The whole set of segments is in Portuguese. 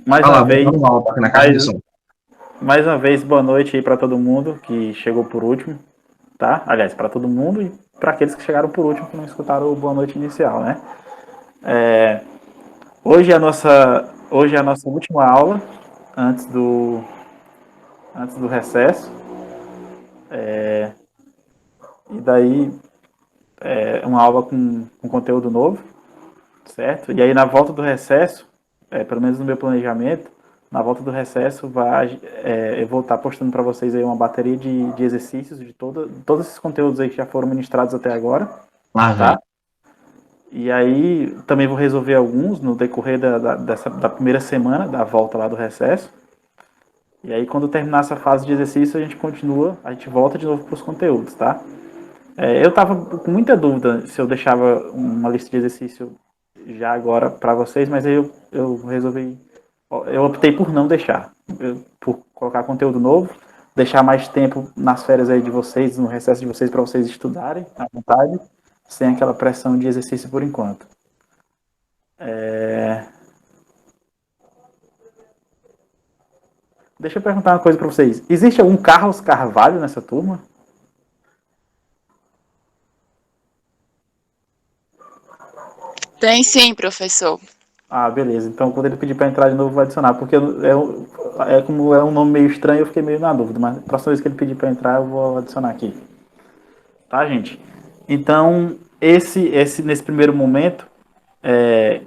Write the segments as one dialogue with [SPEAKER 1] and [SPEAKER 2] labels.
[SPEAKER 1] Mais
[SPEAKER 2] Olha
[SPEAKER 1] uma
[SPEAKER 2] lá,
[SPEAKER 1] vez,
[SPEAKER 2] vamos lá, aqui na caixa de
[SPEAKER 1] mais,
[SPEAKER 2] som.
[SPEAKER 1] mais uma vez, boa noite aí para todo mundo que chegou por último, tá? Aliás, para todo mundo e para aqueles que chegaram por último que não escutaram o boa noite inicial, né? Hoje é a nossa última aula antes do recesso. E daí é uma aula com conteúdo novo, certo? E aí na volta do recesso, pelo menos no meu planejamento, na volta do recesso eu vou estar postando para vocês aí uma bateria de exercícios de todos esses conteúdos aí que já foram ministrados até agora,
[SPEAKER 2] Lá vem.
[SPEAKER 1] tá? E aí também vou resolver alguns no decorrer da primeira semana da volta lá do recesso. E aí quando terminar essa fase de exercício a gente volta de novo para os conteúdos, tá? Eu estava com muita dúvida se eu deixava uma lista de exercício já agora para vocês, mas aí eu resolvi, eu optei por não deixar, por colocar conteúdo novo, deixar mais tempo nas férias aí de vocês, no recesso de vocês, para vocês estudarem à vontade, sem aquela pressão de exercício por enquanto. Deixa eu perguntar uma coisa para vocês. Existe algum Carlos Carvalho nessa turma?
[SPEAKER 3] Tem sim, professor.
[SPEAKER 1] Ah, beleza. Então, quando ele pedir para entrar de novo, vai adicionar. Porque como é um nome meio estranho, eu fiquei meio na dúvida. Mas a próxima vez que ele pedir para entrar, eu vou adicionar aqui. Tá, gente? Então, nesse primeiro momento,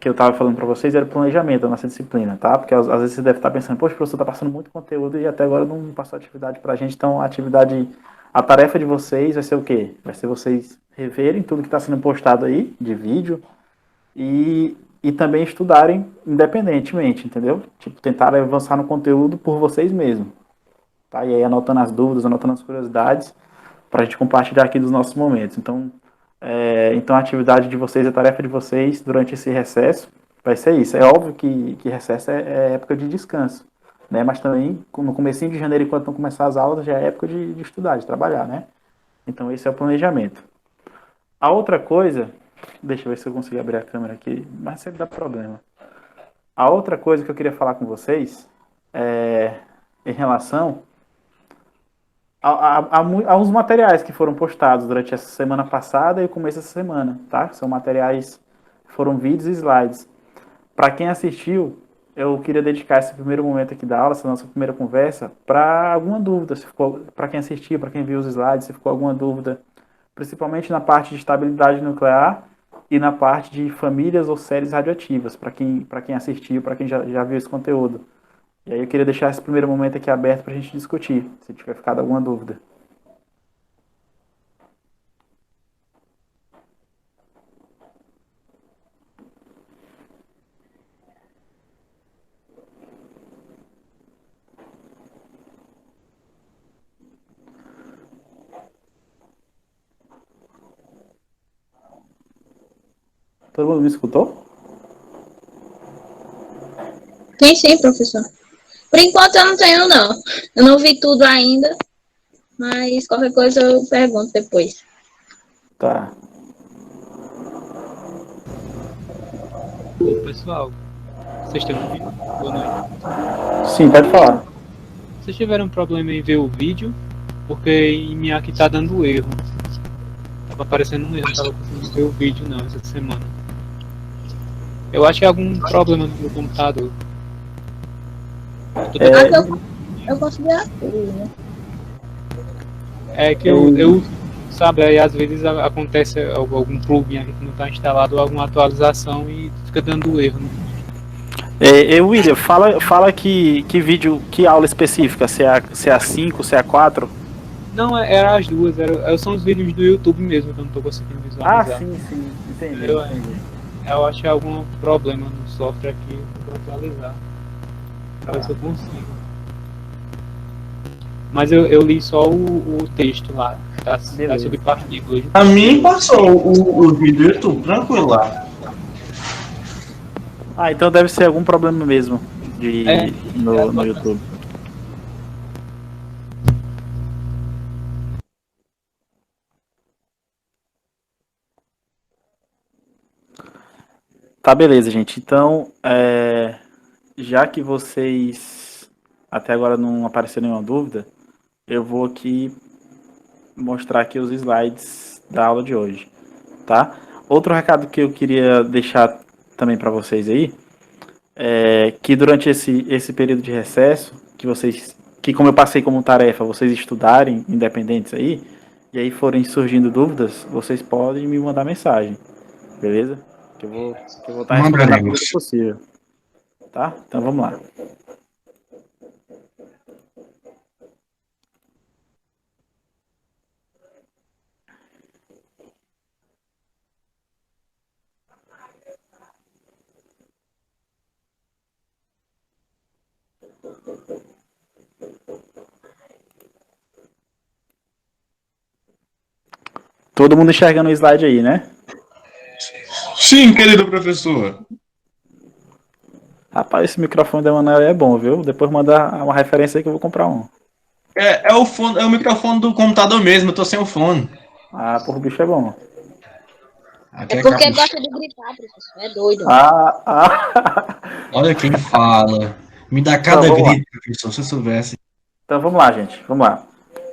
[SPEAKER 1] que eu estava falando para vocês, era o planejamento da nossa disciplina, tá? Porque às vezes você deve estar pensando, poxa, o professor está passando muito conteúdo e até agora não passou atividade para a gente. Então, a tarefa de vocês vai ser o quê? Vai ser vocês reverem tudo que está sendo postado aí, de vídeo, e também estudarem independentemente, entendeu? Tipo, tentar avançar no conteúdo por vocês mesmos. Tá? E aí anotando as dúvidas, anotando as curiosidades, para a gente compartilhar aqui dos nossos momentos. Então a atividade de vocês, a tarefa de vocês durante esse recesso vai ser isso. É óbvio que recesso é época de descanso, né? Mas também no comecinho de janeiro, enquanto não começar as aulas, já é época de estudar, de trabalhar, né? Então esse é o planejamento. A outra coisa, deixa eu ver se eu consigo abrir a câmera aqui, mas sempre dá problema. A outra coisa que eu queria falar com vocês é em relação aos materiais que foram postados durante essa semana passada e o começo dessa semana, tá? São materiais, foram vídeos e slides. Para quem assistiu, eu queria dedicar esse primeiro momento aqui da aula, essa nossa primeira conversa, para alguma dúvida, se ficou, para quem assistiu, para quem viu os slides, se ficou alguma dúvida, principalmente na parte de estabilidade nuclear e na parte de famílias ou séries radioativas, para quem assistiu, para quem já viu esse conteúdo. E aí eu queria deixar esse primeiro momento aqui aberto para a gente discutir, se tiver ficado alguma dúvida. Todo mundo me escutou?
[SPEAKER 4] Tem sim, professor. Por enquanto eu não tenho, não. Eu não vi tudo ainda, mas qualquer coisa eu pergunto depois.
[SPEAKER 1] Tá.
[SPEAKER 5] Ô, pessoal, vocês estão me ouvindo? Boa noite.
[SPEAKER 1] Sim, pode falar.
[SPEAKER 5] Vocês tiveram problema em ver o vídeo? Porque em minha aqui tá dando erro. Tava aparecendo um erro, não tava conseguindo ver o vídeo não, essa semana. Eu acho que é algum problema no meu computador. Eu tô tentando...
[SPEAKER 4] Eu consegui tudo, né?
[SPEAKER 5] É que eu sabe, aí às vezes acontece algum plugin aqui que não tá instalado ou alguma atualização e fica dando erro. Né?
[SPEAKER 1] William, fala que vídeo, que aula específica, se é a 5, se é a 4?
[SPEAKER 5] Não, era as duas, são os vídeos do YouTube mesmo que eu não tô conseguindo
[SPEAKER 1] Ah,
[SPEAKER 5] visualizar.
[SPEAKER 1] sim, entendi.
[SPEAKER 5] Eu acho que é algum problema no software aqui, eu vou atualizar. Pra ver se eu consigo. Mas eu li só o texto lá, tá sobre partículas.
[SPEAKER 2] A mim passou o vídeo do YouTube, tranquilo lá.
[SPEAKER 1] Ah, então deve ser algum problema mesmo no YouTube. Tá, beleza, gente. Então, já que vocês até agora não apareceu nenhuma dúvida, eu vou aqui mostrar aqui os slides da aula de hoje, tá? Outro recado que eu queria deixar também para vocês aí é que durante esse período de recesso, que como eu passei como tarefa, vocês estudarem independentes aí, e aí forem surgindo dúvidas, vocês podem me mandar mensagem, beleza? Que eu vou estar respondendo a medida
[SPEAKER 2] Mandaremos.
[SPEAKER 1] possível, tá? Então vamos lá. Todo mundo enxergando o slide aí, né?
[SPEAKER 2] Sim, querido professor.
[SPEAKER 1] Rapaz, esse microfone da Manoel é bom, viu? Depois manda uma referência aí que eu vou comprar um.
[SPEAKER 2] É o fone, é o microfone do computador mesmo, eu tô sem o fone.
[SPEAKER 1] Ah, porra, o bicho é bom.
[SPEAKER 2] Aqui
[SPEAKER 4] É porque
[SPEAKER 2] capucha.
[SPEAKER 4] gosta de gritar, professor. É doido.
[SPEAKER 2] Olha quem fala. Me dá
[SPEAKER 1] Então,
[SPEAKER 2] cada
[SPEAKER 1] vamos lá.
[SPEAKER 2] grito, professor, se eu soubesse.
[SPEAKER 1] Então vamos lá, gente. Vamos lá.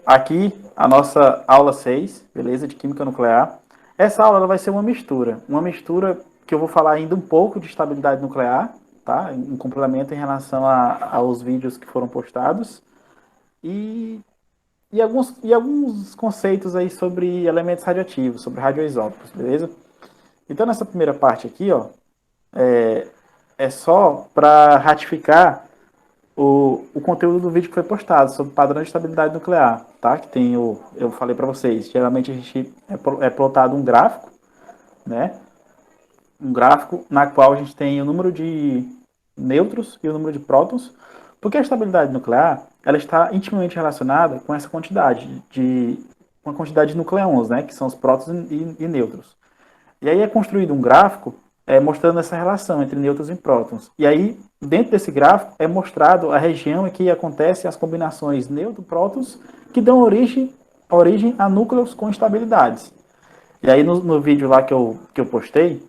[SPEAKER 1] Aqui a nossa aula 6, beleza? De Química Nuclear. Essa aula ela vai ser uma mistura. Uma mistura que eu vou falar ainda um pouco de estabilidade nuclear, tá? Em complemento em relação aos vídeos que foram postados. E alguns conceitos aí sobre elementos radioativos, sobre radioisótopos, beleza? Então nessa primeira parte aqui, ó, é só para ratificar o conteúdo do vídeo que foi postado sobre padrão de estabilidade nuclear, tá? Que tem eu falei para vocês, geralmente a gente é plotado um gráfico, né? Um gráfico na qual a gente tem o número de nêutrons e o número de prótons, porque a estabilidade nuclear ela está intimamente relacionada com essa quantidade com a quantidade de nucleons, né? Que são os prótons e nêutrons. E aí é construído um gráfico mostrando essa relação entre nêutrons e prótons. E aí, dentro desse gráfico, é mostrado a região em que acontecem as combinações nêutron-prótons que dão origem a núcleos com estabilidades. E aí, no vídeo lá que eu postei,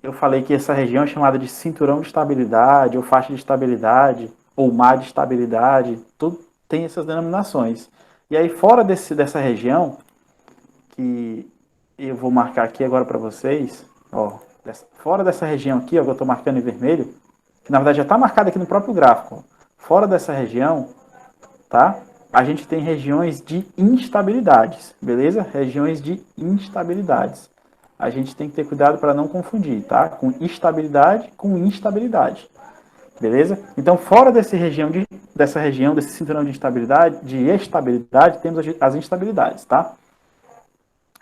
[SPEAKER 1] eu falei que essa região é chamada de cinturão de estabilidade, ou faixa de estabilidade, ou mar de estabilidade, tudo tem essas denominações. E aí, fora dessa região, que eu vou marcar aqui agora para vocês, ó, fora dessa região aqui, ó, que eu estou marcando em vermelho, que na verdade já está marcado aqui no próprio gráfico, ó, fora dessa região, tá? A gente tem regiões de instabilidades, beleza? Regiões de instabilidades. A gente tem que ter cuidado para não confundir, tá? Com estabilidade com instabilidade, beleza? Então, fora dessa região, desse cinturão de estabilidade, temos as instabilidades, tá?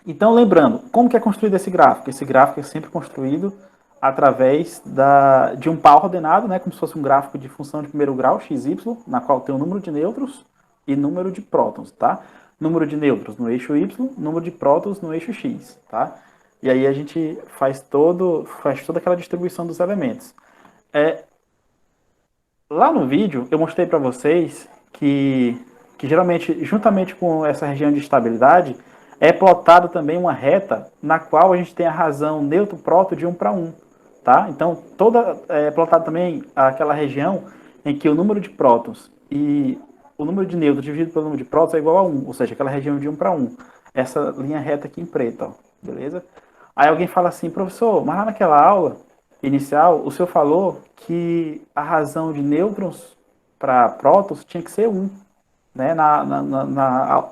[SPEAKER 1] Então, lembrando, como que é construído esse gráfico? Esse gráfico é sempre construído através de um par ordenado, né, como se fosse um gráfico de função de primeiro grau, xy, na qual tem o número de nêutrons e número de prótons, tá? Número de nêutrons no eixo y, número de prótons no eixo x, tá? E aí a gente faz toda aquela distribuição dos elementos. Lá no vídeo, eu mostrei para vocês que geralmente, juntamente com essa região de estabilidade, é plotado também uma reta na qual a gente tem a razão nêutron-próton de 1 para 1. Tá? Então, é plotado também aquela região em que o número de prótons e o número de nêutrons dividido pelo número de prótons é igual a 1, ou seja, aquela região de 1 para 1. Essa linha reta aqui em preto, ó, beleza? Aí alguém fala assim, professor, mas lá naquela aula inicial, o senhor falou que a razão de nêutrons para prótons tinha que ser 1. Né?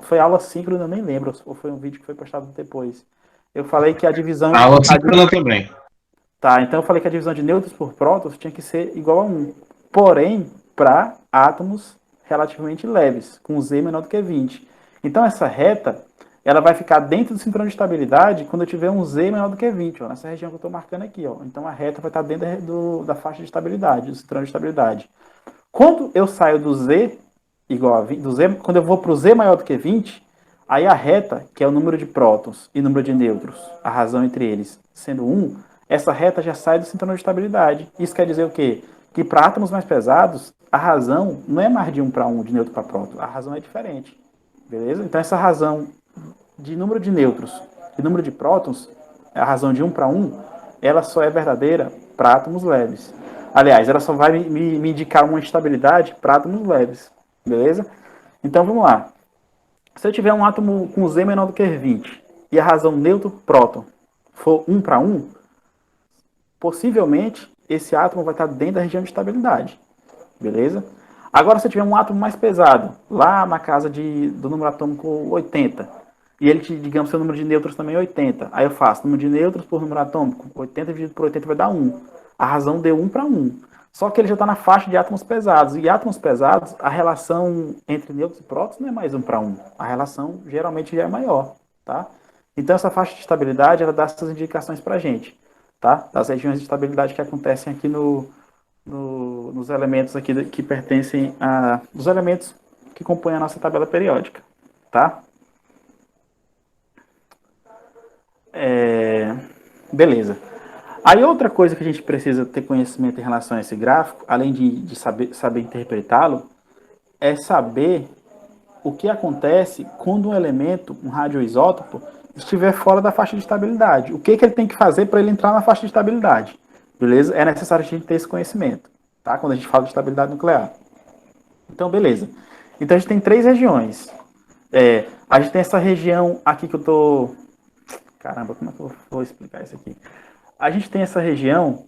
[SPEAKER 1] Foi aula síncrona, eu nem lembro, ou foi um vídeo que foi postado depois. Eu falei que a divisão...
[SPEAKER 2] A aula síncrona também.
[SPEAKER 1] Tá, então eu falei que a divisão de nêutrons por prótons tinha que ser igual a 1. Porém, para átomos relativamente leves, com Z menor do que 20. Então essa reta, ela vai ficar dentro do cinturão de estabilidade quando eu tiver um Z menor do que 20, ó, nessa região que eu estou marcando aqui. Ó. Então a reta vai estar dentro da faixa de estabilidade, do cinturão de estabilidade. Quando eu saio do Z igual a 20, quando eu vou para o Z maior do que 20, aí a reta, que é o número de prótons e número de nêutrons, a razão entre eles sendo 1, essa reta já sai do cinturão de estabilidade. Isso quer dizer o quê? Que para átomos mais pesados, a razão não é mais de 1 para 1, de nêutron para próton, a razão é diferente. Beleza? Então essa razão de número de nêutrons e número de prótons, a razão de 1 para 1, ela só é verdadeira para átomos leves. Aliás, ela só vai me indicar uma instabilidade para átomos leves, beleza? Então vamos lá. Se eu tiver um átomo com Z menor do que 20 e a razão neutro-próton for 1 para 1, possivelmente esse átomo vai estar dentro da região de estabilidade, beleza? Agora, se eu tiver um átomo mais pesado, lá na casa do número atômico 80, e ele, digamos, seu número de nêutrons também é 80, aí eu faço número de nêutrons por número atômico, 80 dividido por 80 vai dar 1. A razão deu 1 para 1. Só que ele já está na faixa de átomos pesados. E átomos pesados, a relação entre nêutrons e prótons não é mais 1 para 1. A relação geralmente já é maior, tá? Então, essa faixa de estabilidade, ela dá essas indicações para a gente, tá? Das regiões de estabilidade que acontecem aqui nos elementos aqui que pertencem os elementos que compõem a nossa tabela periódica, tá? Beleza. Aí outra coisa que a gente precisa ter conhecimento em relação a esse gráfico, além de saber interpretá-lo, é saber o que acontece quando um elemento, um radioisótopo, estiver fora da faixa de estabilidade. O que ele tem que fazer para ele entrar na faixa de estabilidade? Beleza? É necessário a gente ter esse conhecimento, tá? Quando a gente fala de estabilidade nuclear. Então, beleza. Então, a gente tem 3 regiões. A gente tem essa região aqui que eu tô... Caramba, como é que eu vou explicar isso aqui? A gente tem essa região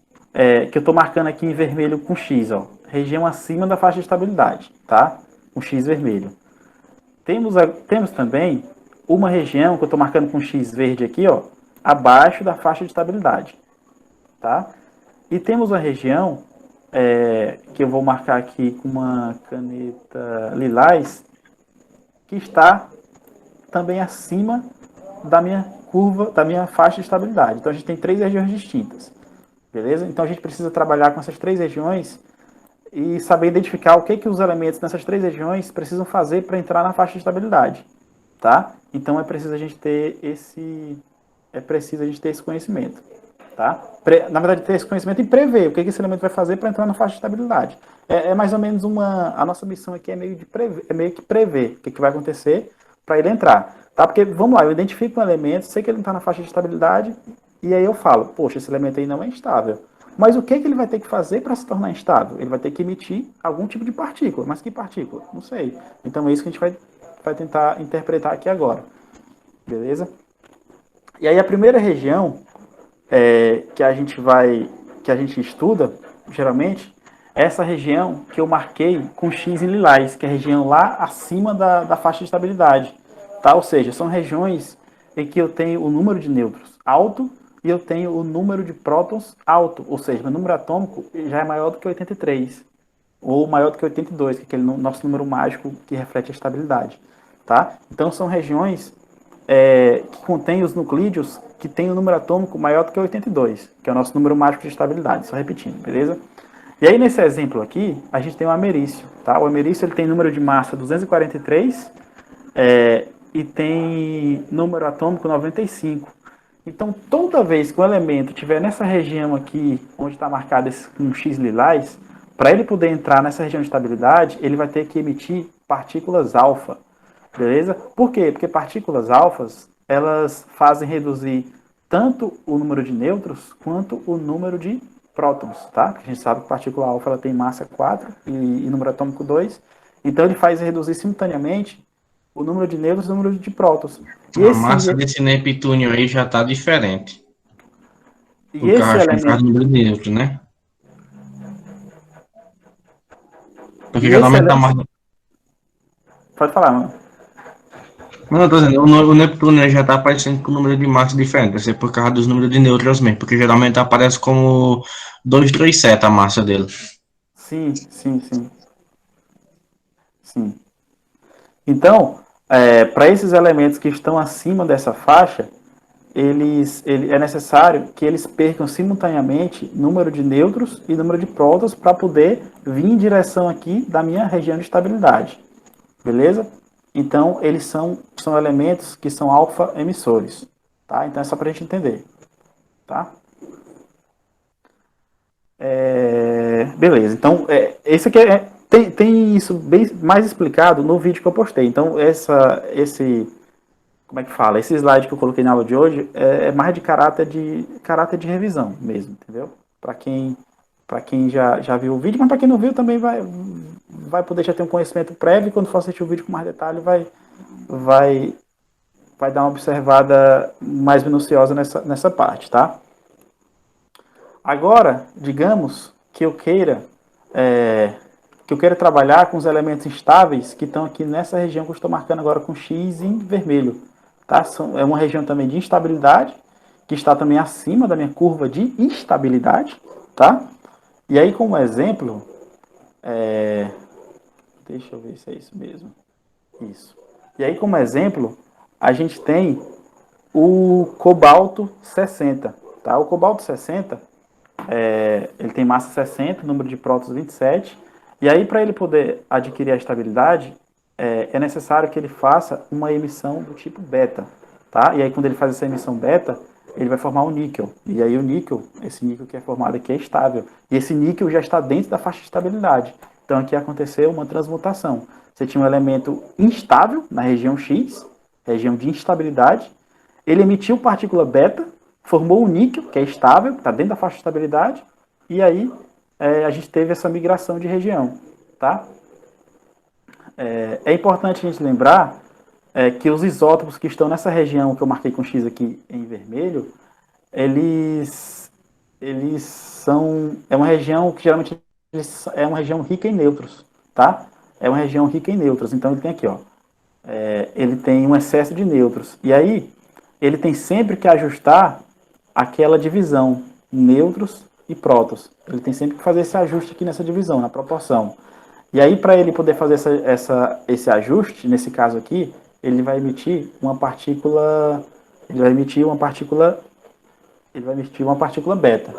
[SPEAKER 1] que eu tô marcando aqui em vermelho com X, ó. Região acima da faixa de estabilidade, tá? Com X vermelho. Temos também uma região que eu tô marcando com X verde aqui, ó, abaixo da faixa de estabilidade, tá? E temos uma região que eu vou marcar aqui com uma caneta lilás, que está também acima da minha curva, da minha faixa de estabilidade. Então a gente tem 3 regiões distintas, beleza? Então a gente precisa trabalhar com essas 3 regiões e saber identificar o que os elementos nessas 3 regiões precisam fazer para entrar na faixa de estabilidade, tá? Então é preciso a gente ter esse conhecimento, tá? Na verdade, ter esse conhecimento e prever o que esse elemento vai fazer para entrar na faixa de estabilidade. É mais ou menos a nossa missão aqui é meio que prever o que vai acontecer para ele entrar, tá? Porque, vamos lá, eu identifico um elemento, sei que ele não está na faixa de estabilidade, e aí eu falo, poxa, esse elemento aí não é instável. Mas o que ele vai ter que fazer para se tornar instável? Ele vai ter que emitir algum tipo de partícula. Mas que partícula? Não sei. Então é isso que a gente vai tentar interpretar aqui agora. Beleza? E aí a primeira região que a gente estuda, geralmente, é essa região que eu marquei com X em lilás, que é a região lá acima da faixa de estabilidade. Tá? Ou seja, são regiões em que eu tenho o número de nêutrons alto e eu tenho o número de prótons alto, ou seja, meu número atômico já é maior do que 83, ou maior do que 82, que é aquele nosso número mágico que reflete a estabilidade. Tá? Então são regiões que contêm os nuclídeos que têm o número atômico maior do que 82, que é o nosso número mágico de estabilidade, só repetindo, beleza? E aí nesse exemplo aqui, a gente tem o ameriço, tá? O ameriço ele tem número de massa 243 e tem número atômico 95. Então, toda vez que o elemento estiver nessa região aqui, onde está marcado com X lilás, para ele poder entrar nessa região de estabilidade, ele vai ter que emitir partículas alfa, beleza? Por quê? Porque partículas alfas, elas fazem reduzir tanto o número de nêutrons quanto o número de prótons, tá? A gente sabe que a partícula alfa ela tem massa 4 e número atômico 2, então ele faz reduzir simultaneamente o número de nêutrons e o número de prótons.
[SPEAKER 2] A massa desse Neptúnio aí já está diferente.
[SPEAKER 1] E
[SPEAKER 2] porque
[SPEAKER 1] esse
[SPEAKER 2] acho que
[SPEAKER 1] elemento...
[SPEAKER 2] faz número de nêutrons, né? Porque
[SPEAKER 1] E
[SPEAKER 2] geralmente
[SPEAKER 1] esse
[SPEAKER 2] tá mais...
[SPEAKER 1] Pode falar, mano.
[SPEAKER 2] Não, eu tô dizendo, o Neptúnio já está aparecendo com número de massa diferente, vai ser por causa dos números de nêutrons mesmo, porque geralmente aparece como 237 a massa dele.
[SPEAKER 1] Sim. Então, para esses elementos que estão acima dessa faixa, é necessário que eles percam simultaneamente número de nêutrons e número de prótons para poder vir em direção aqui da minha região de estabilidade. Beleza? Então, eles são elementos que são alfa emissores. Tá? Então, é só para a gente entender. Tá? Beleza. Então, esse aqui tem isso bem mais explicado no vídeo que eu postei. Então, como é que fala? Esse slide que eu coloquei na aula de hoje é mais de caráter de revisão mesmo, entendeu? Para quem para quem já viu o vídeo, mas para quem não viu também vai poder já ter um conhecimento prévio, e quando for assistir o vídeo com mais detalhe vai dar uma observada mais minuciosa nessa parte, tá? Agora, digamos que eu queira trabalhar com os elementos instáveis que estão aqui nessa região que eu estou marcando agora com X em vermelho, tá? É uma região também de instabilidade, que está também acima da minha curva de instabilidade, tá? E aí, como exemplo, deixa eu ver se é isso mesmo. Isso. E aí, como exemplo, a gente tem o cobalto 60, tá? O cobalto 60, ele tem massa 60, número de prótons 27, e aí, para ele poder adquirir a estabilidade, é necessário que ele faça uma emissão do tipo beta, tá? E aí, quando ele faz essa emissão beta, ele vai formar um níquel. E aí, esse níquel que é formado aqui é estável. E esse níquel já está dentro da faixa de estabilidade. Então, aqui aconteceu uma transmutação. Você tinha um elemento instável na região X, região de instabilidade. Ele emitiu partícula beta, formou um níquel, que é estável, está dentro da faixa de estabilidade. E aí, a gente teve essa migração de região, tá? É importante a gente lembrar que os isótopos que estão nessa região que eu marquei com X aqui em vermelho, eles são... É uma região que geralmente é uma região rica em nêutrons, tá? É uma região rica em nêutrons. Então ele tem aqui, ó, ele tem um excesso de nêutrons. E aí, ele tem sempre que ajustar aquela divisão, nêutrons e prótons. Ele tem sempre que fazer esse ajuste aqui nessa divisão, na proporção. E aí, para ele poder fazer esse ajuste, nesse caso aqui, ele vai emitir uma partícula beta.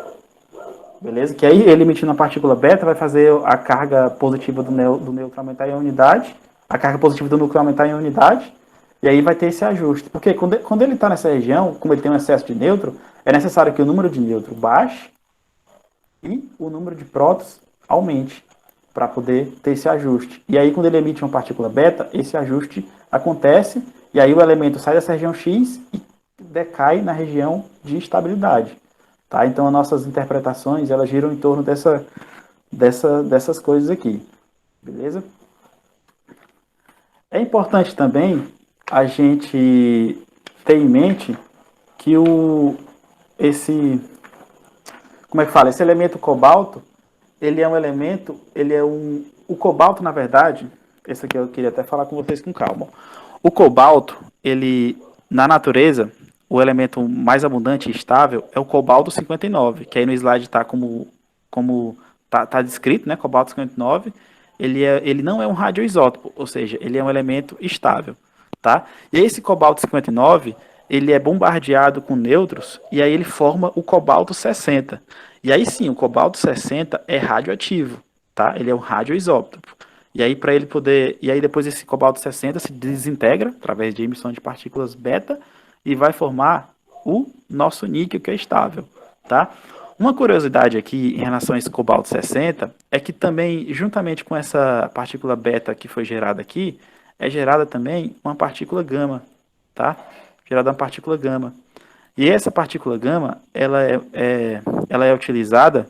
[SPEAKER 1] Beleza? Que aí, ele emitindo uma partícula beta, vai fazer a carga positiva do nêutron aumentar em unidade, a carga positiva do núcleo aumentar em unidade, e aí vai ter esse ajuste. Porque quando ele está nessa região, como ele tem um excesso de nêutron, é necessário que o número de nêutron baixe e o número de prótons aumente, para poder ter esse ajuste. E aí, quando ele emite uma partícula beta, esse ajuste acontece, e aí o elemento sai dessa região X e decai na região de estabilidade. Tá? Então, as nossas interpretações, elas giram em torno dessas coisas aqui. Beleza? É importante também a gente ter em mente que esse elemento cobalto, o cobalto, na verdade, esse aqui eu queria até falar com vocês com calma. O cobalto, na natureza, o elemento mais abundante e estável é o cobalto 59, que aí no slide está tá descrito, né, cobalto 59, ele não é um radioisótopo, ou seja, ele é um elemento estável, tá? E esse cobalto 59, ele é bombardeado com nêutrons, e aí ele forma o cobalto 60. E aí sim, o cobalto 60 é radioativo, tá? Ele é um radioisótopo. E aí depois esse cobalto 60 se desintegra através de emissão de partículas beta e vai formar o nosso níquel, que é estável, tá? Uma curiosidade aqui em relação a esse cobalto 60 é que também, juntamente com essa partícula beta que foi gerada aqui, é gerada também uma partícula gama, tá? Gerada uma partícula gama. E essa partícula gama, ela é utilizada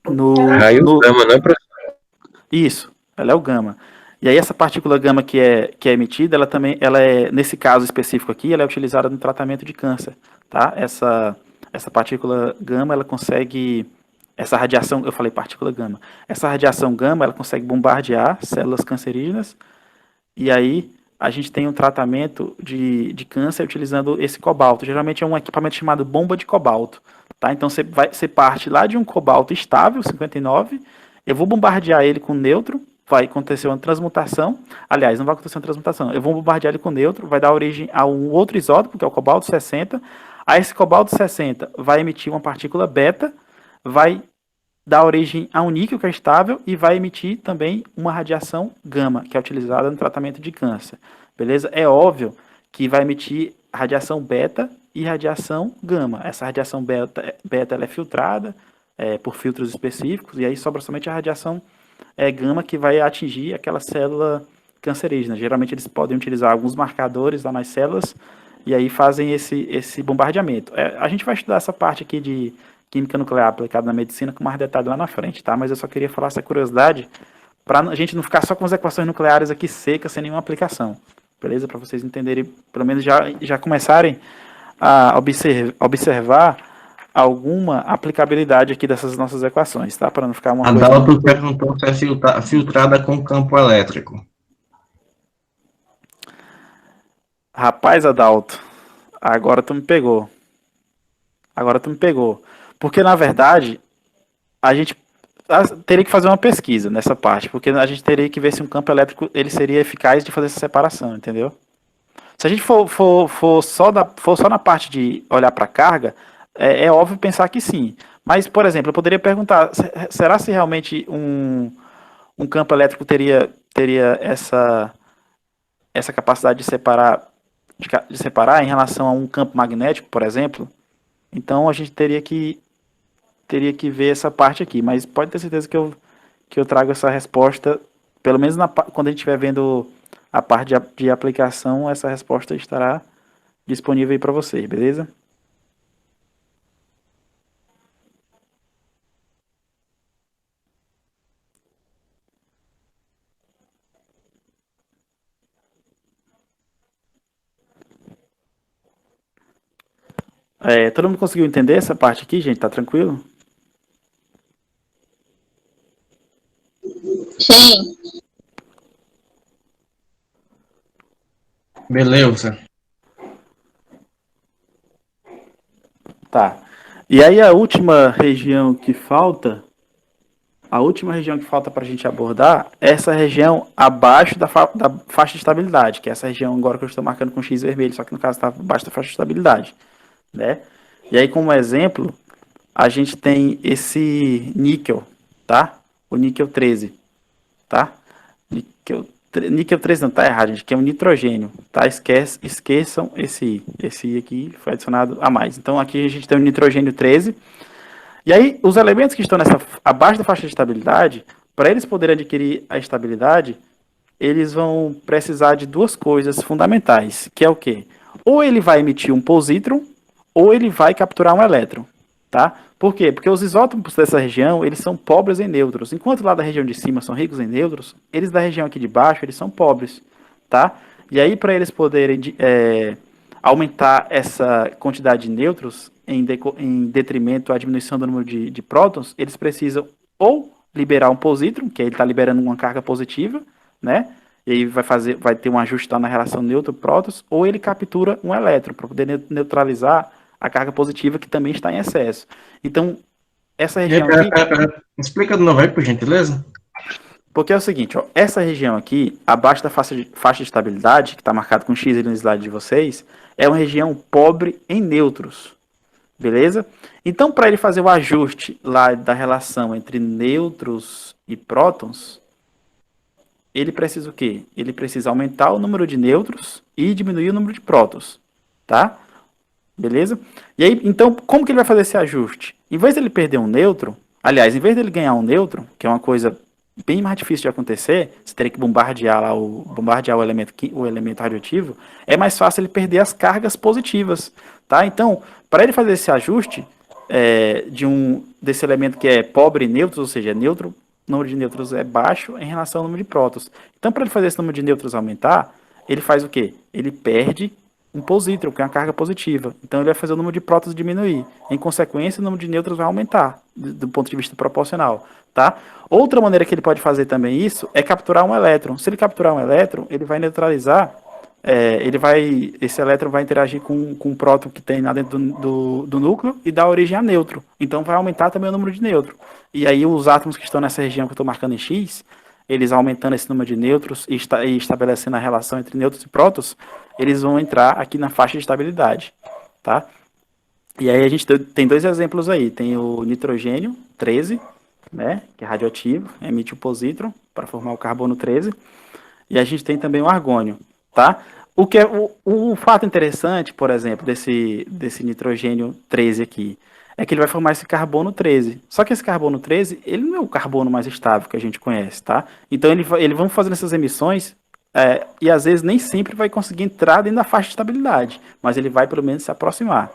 [SPEAKER 1] no...
[SPEAKER 6] Raio gama, não é, professor?
[SPEAKER 1] Isso, ela é o gama. E aí essa partícula gama que é emitida, nesse caso específico aqui, ela é utilizada no tratamento de câncer, tá? Essa partícula gama, ela consegue... Essa radiação, eu falei partícula gama. Essa radiação gama, ela consegue bombardear células cancerígenas, e aí a gente tem um tratamento de câncer utilizando esse cobalto. Geralmente é um equipamento chamado bomba de cobalto, tá? Então você parte lá de um cobalto estável, 59, eu vou bombardear ele com nêutron, vai acontecer uma transmutação. Aliás, não vai acontecer uma transmutação. Eu vou bombardear ele com nêutron, vai dar origem a um outro isótopo, que é o cobalto 60. Aí esse cobalto 60 vai emitir uma partícula beta, vai dar origem a um níquel, que é estável, e vai emitir também uma radiação gama, que é utilizada no tratamento de câncer. Beleza? É óbvio que vai emitir radiação beta e radiação gama. Essa radiação beta ela é filtrada por filtros específicos, e aí sobra somente a radiação gama, que vai atingir aquela célula cancerígena. Geralmente eles podem utilizar alguns marcadores lá nas células, e aí fazem esse bombardeamento. A gente vai estudar essa parte aqui de química nuclear aplicada na medicina com mais detalhe lá na frente, tá? Mas eu só queria falar essa curiosidade para a gente não ficar só com as equações nucleares aqui secas, sem nenhuma aplicação. Beleza? Para vocês entenderem, pelo menos já começarem a observar alguma aplicabilidade aqui dessas nossas equações, tá? Para não ficar uma coisa...
[SPEAKER 2] Adalto perguntou se é filtrada com campo elétrico.
[SPEAKER 1] Rapaz, Adalto, agora tu me pegou. Porque, na verdade, a gente teria que fazer uma pesquisa nessa parte, porque a gente teria que ver se um campo elétrico ele seria eficaz de fazer essa separação, entendeu? Se a gente for só na parte de olhar para a carga, é óbvio pensar que sim. Mas, por exemplo, eu poderia perguntar, será se realmente um campo elétrico teria essa capacidade de separar em relação a um campo magnético, por exemplo? Então a gente teria que ver essa parte aqui, mas pode ter certeza que eu trago essa resposta, pelo menos quando a gente estiver vendo a parte de aplicação, essa resposta estará disponível aí para vocês, beleza? Todo mundo conseguiu entender essa parte aqui, gente? Tá tranquilo?
[SPEAKER 4] Sim.
[SPEAKER 2] Beleza.
[SPEAKER 1] Tá. E aí a última região que falta para a gente abordar é essa região abaixo da faixa de estabilidade, que é essa região agora que eu estou marcando com X vermelho, só que no caso está abaixo da faixa de estabilidade, né? E aí, como exemplo, a gente tem esse níquel, tá? O níquel 13, tá? Níquel 13 não, tá errado, gente, que é um nitrogênio, tá? Esqueçam esse I aqui, foi adicionado a mais. Então, aqui a gente tem o nitrogênio 13. E aí, os elementos que estão abaixo da faixa de estabilidade, para eles poderem adquirir a estabilidade, eles vão precisar de duas coisas fundamentais, que é o quê? Ou ele vai emitir um positron, ou ele vai capturar um elétron, tá? Por quê? Porque os isótopos dessa região, eles são pobres em nêutrons. Enquanto lá da região de cima são ricos em nêutrons, eles da região aqui de baixo, eles são pobres, tá? E aí, para eles poderem aumentar essa quantidade de nêutrons em detrimento à diminuição do número de prótons, eles precisam ou liberar um positron, que aí ele está liberando uma carga positiva, né? E aí vai ter um ajuste lá na relação nêutron-prótons, ou ele captura um elétron para poder neutralizar a carga positiva que também está em excesso. Então, essa região aqui...
[SPEAKER 2] Pera. Explica de novo aí, por gentileza.
[SPEAKER 1] Porque é o seguinte, ó, essa região aqui, abaixo da faixa de estabilidade, que está marcado com X ali no slide de vocês, é uma região pobre em nêutrons. Beleza? Então, para ele fazer o ajuste lá da relação entre nêutrons e prótons, ele precisa o quê? Ele precisa aumentar o número de nêutrons e diminuir o número de prótons, tá? Beleza? E aí, então, como que ele vai fazer esse ajuste? Em vez de ele perder um nêutron, aliás, em vez de ele ganhar um nêutron, que é uma coisa bem mais difícil de acontecer, você teria que bombardear o elemento radioativo, é mais fácil ele perder as cargas positivas, tá? Então, para ele fazer esse ajuste desse elemento que é pobre em nêutrons, ou seja, o número de nêutrons é baixo em relação ao número de prótons. Então, para ele fazer esse número de nêutrons aumentar, ele faz o quê? Ele perde um positron, que é uma carga positiva. Então, ele vai fazer o número de prótons diminuir. Em consequência, o número de nêutrons vai aumentar, do ponto de vista proporcional, tá? Outra maneira que ele pode fazer também isso é capturar um elétron. Se ele capturar um elétron, ele vai neutralizar, esse elétron vai interagir com um próton que tem lá dentro do núcleo e dar origem a nêutron. Então, vai aumentar também o número de nêutrons. E aí, os átomos que estão nessa região que eu estou marcando em X, eles aumentando esse número de nêutrons e estabelecendo a relação entre nêutrons e prótons, eles vão entrar aqui na faixa de estabilidade, tá? E aí a gente tem dois exemplos aí. Tem o nitrogênio 13, né, que é radioativo, emite o positron para formar o carbono 13. E a gente tem também o argônio, tá? O fato interessante, por exemplo, desse nitrogênio 13 aqui, é que ele vai formar esse carbono 13. Só que esse carbono 13, ele não é o carbono mais estável que a gente conhece, tá? Então, ele vai fazendo essas emissões e às vezes nem sempre vai conseguir entrar dentro da faixa de estabilidade, mas ele vai pelo menos se aproximar,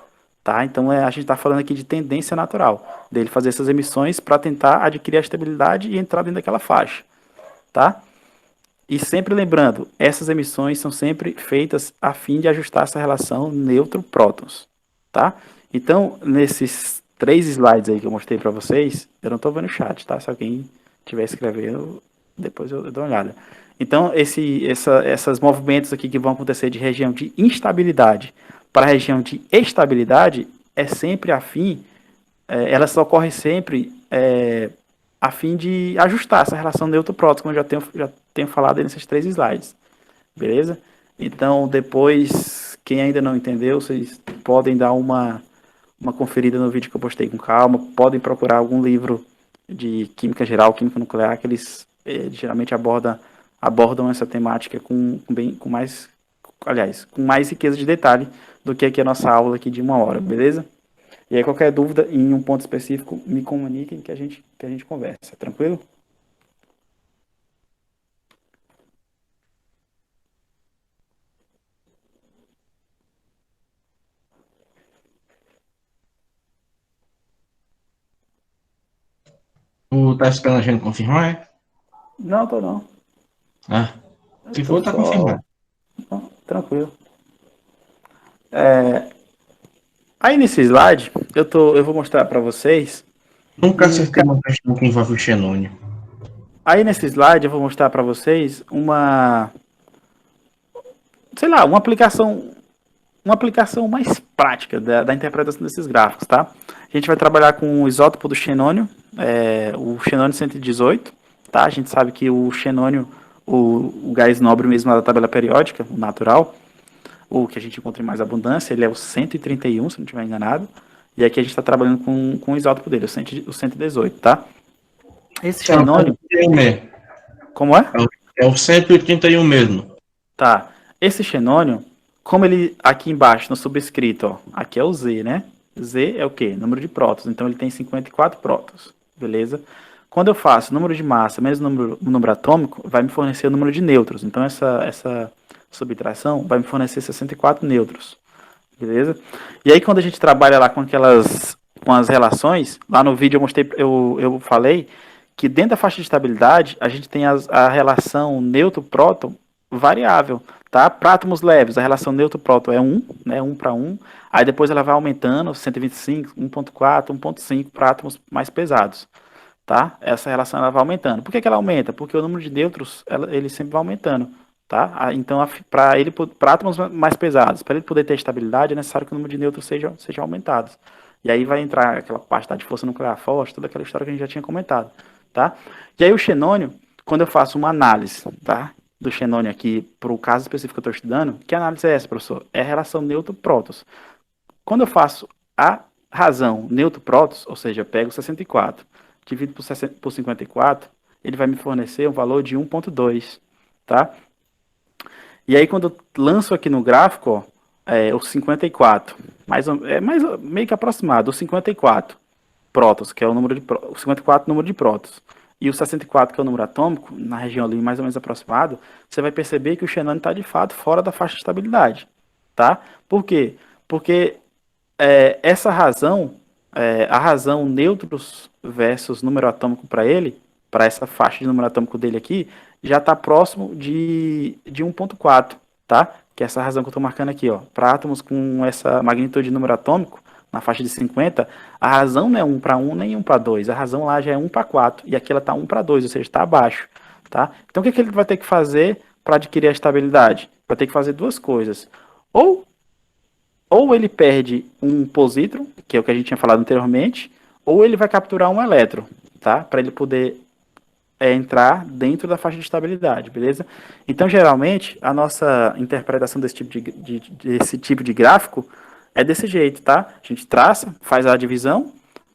[SPEAKER 1] tá? Então a gente está falando aqui de tendência natural, dele fazer essas emissões para tentar adquirir a estabilidade e entrar dentro daquela faixa, tá? E sempre lembrando, essas emissões são sempre feitas a fim de ajustar essa relação nêutron-prótons, tá? Então, nesses 3 slides aí que eu mostrei para vocês, eu não estou vendo o chat, tá? Se alguém estiver escrevendo, depois eu dou uma olhada. Então, esses movimentos aqui que vão acontecer de região de instabilidade para a região de estabilidade, é sempre a fim, elas ocorrem sempre a fim de ajustar essa relação nêutron-próton, como eu já tenho falado aí nesses 3 slides. Beleza? Então, depois, quem ainda não entendeu, vocês podem dar uma conferida no vídeo que eu postei com calma, podem procurar algum livro de química geral, química nuclear, que eles geralmente abordam essa temática com mais riqueza de detalhe do que aqui a nossa aula aqui de 1 hora, beleza? E aí, qualquer dúvida em um ponto específico, me comuniquem que a gente conversa, tranquilo?
[SPEAKER 2] Tu tá esperando a gente confirmar, é?
[SPEAKER 1] Não, tô não.
[SPEAKER 2] Ah, se
[SPEAKER 1] Eu
[SPEAKER 2] for,
[SPEAKER 1] tô
[SPEAKER 2] tá
[SPEAKER 1] só...
[SPEAKER 2] confirmado.
[SPEAKER 1] Não, tranquilo. Aí nesse slide, eu vou mostrar para vocês.
[SPEAKER 2] Nunca acertei uma questão que envolve o xenônio.
[SPEAKER 1] Aí nesse slide eu vou mostrar para vocês uma aplicação mais prática da interpretação desses gráficos, tá? A gente vai trabalhar com o isótopo do xenônio, o xenônio 118, tá? A gente sabe que o xenônio, o gás nobre mesmo da tabela periódica, o natural, o que a gente encontra em mais abundância, ele é o 131, se não estiver enganado. E aqui a gente está trabalhando com o isótopo dele, o 118, tá? Esse xenônio... Como é?
[SPEAKER 2] É o 181 mesmo.
[SPEAKER 1] Tá. Esse xenônio, como ele aqui embaixo no subscrito, ó, aqui é o Z, né? Z é o quê? Número de prótons. Então ele tem 54 prótons, beleza? Quando eu faço número de massa menos o número atômico, vai me fornecer o número de nêutrons. Então essa subtração vai me fornecer 64 nêutrons, beleza? E aí quando a gente trabalha lá com as relações, lá no vídeo eu falei que dentro da faixa de estabilidade a gente tem a relação nêutron-próton variável, tá? Para átomos leves, a relação nêutron-próton é 1, né? 1 para 1. Aí depois ela vai aumentando, 125, 1.4, 1.5 para átomos mais pesados, tá? Essa relação ela vai aumentando. Por que ela aumenta? Porque o número de nêutrons ele sempre vai aumentando, tá? Então, para átomos mais pesados, para ele poder ter estabilidade, é necessário que o número de nêutrons seja aumentado. E aí vai entrar aquela parte de força nuclear forte, toda aquela história que a gente já tinha comentado, tá? E aí o xenônio, quando eu faço uma análise, tá? Do xenônio aqui, para o caso específico que eu estou estudando, que análise é essa, professor? É a relação nêutron-prótons. Quando eu faço a razão nêutron-prótons, ou seja, eu pego 64, divido por 54, ele vai me fornecer um valor de 1.2, tá? E aí quando eu lanço aqui no gráfico, ó, o 54, meio que aproximado, o 54 prótons, que é o número o 54 número de prótons, e o 64, que é o número atômico, na região ali mais ou menos aproximado, você vai perceber que o xenônio está de fato fora da faixa de estabilidade, tá? Por quê? Porque essa razão, a razão nêutrons versus número atômico para ele, para essa faixa de número atômico dele aqui, já está próximo de 1.4, tá? Que é essa razão que eu estou marcando aqui, ó. Para átomos com essa magnitude de número atômico, na faixa de 50, a razão não é 1 para 1 nem 1 para 2, a razão lá já é 1 para 4, e aqui ela está 1 para 2, ou seja, está abaixo, tá? Então o que ele vai ter que fazer para adquirir a estabilidade? Vai ter que fazer duas coisas. Ou ele perde um positron, que é o que a gente tinha falado anteriormente, ou ele vai capturar um elétron, tá? Para ele poder entrar dentro da faixa de estabilidade, beleza? Então, geralmente, a nossa interpretação desse tipo de gráfico é desse jeito, tá? A gente traça, faz a divisão,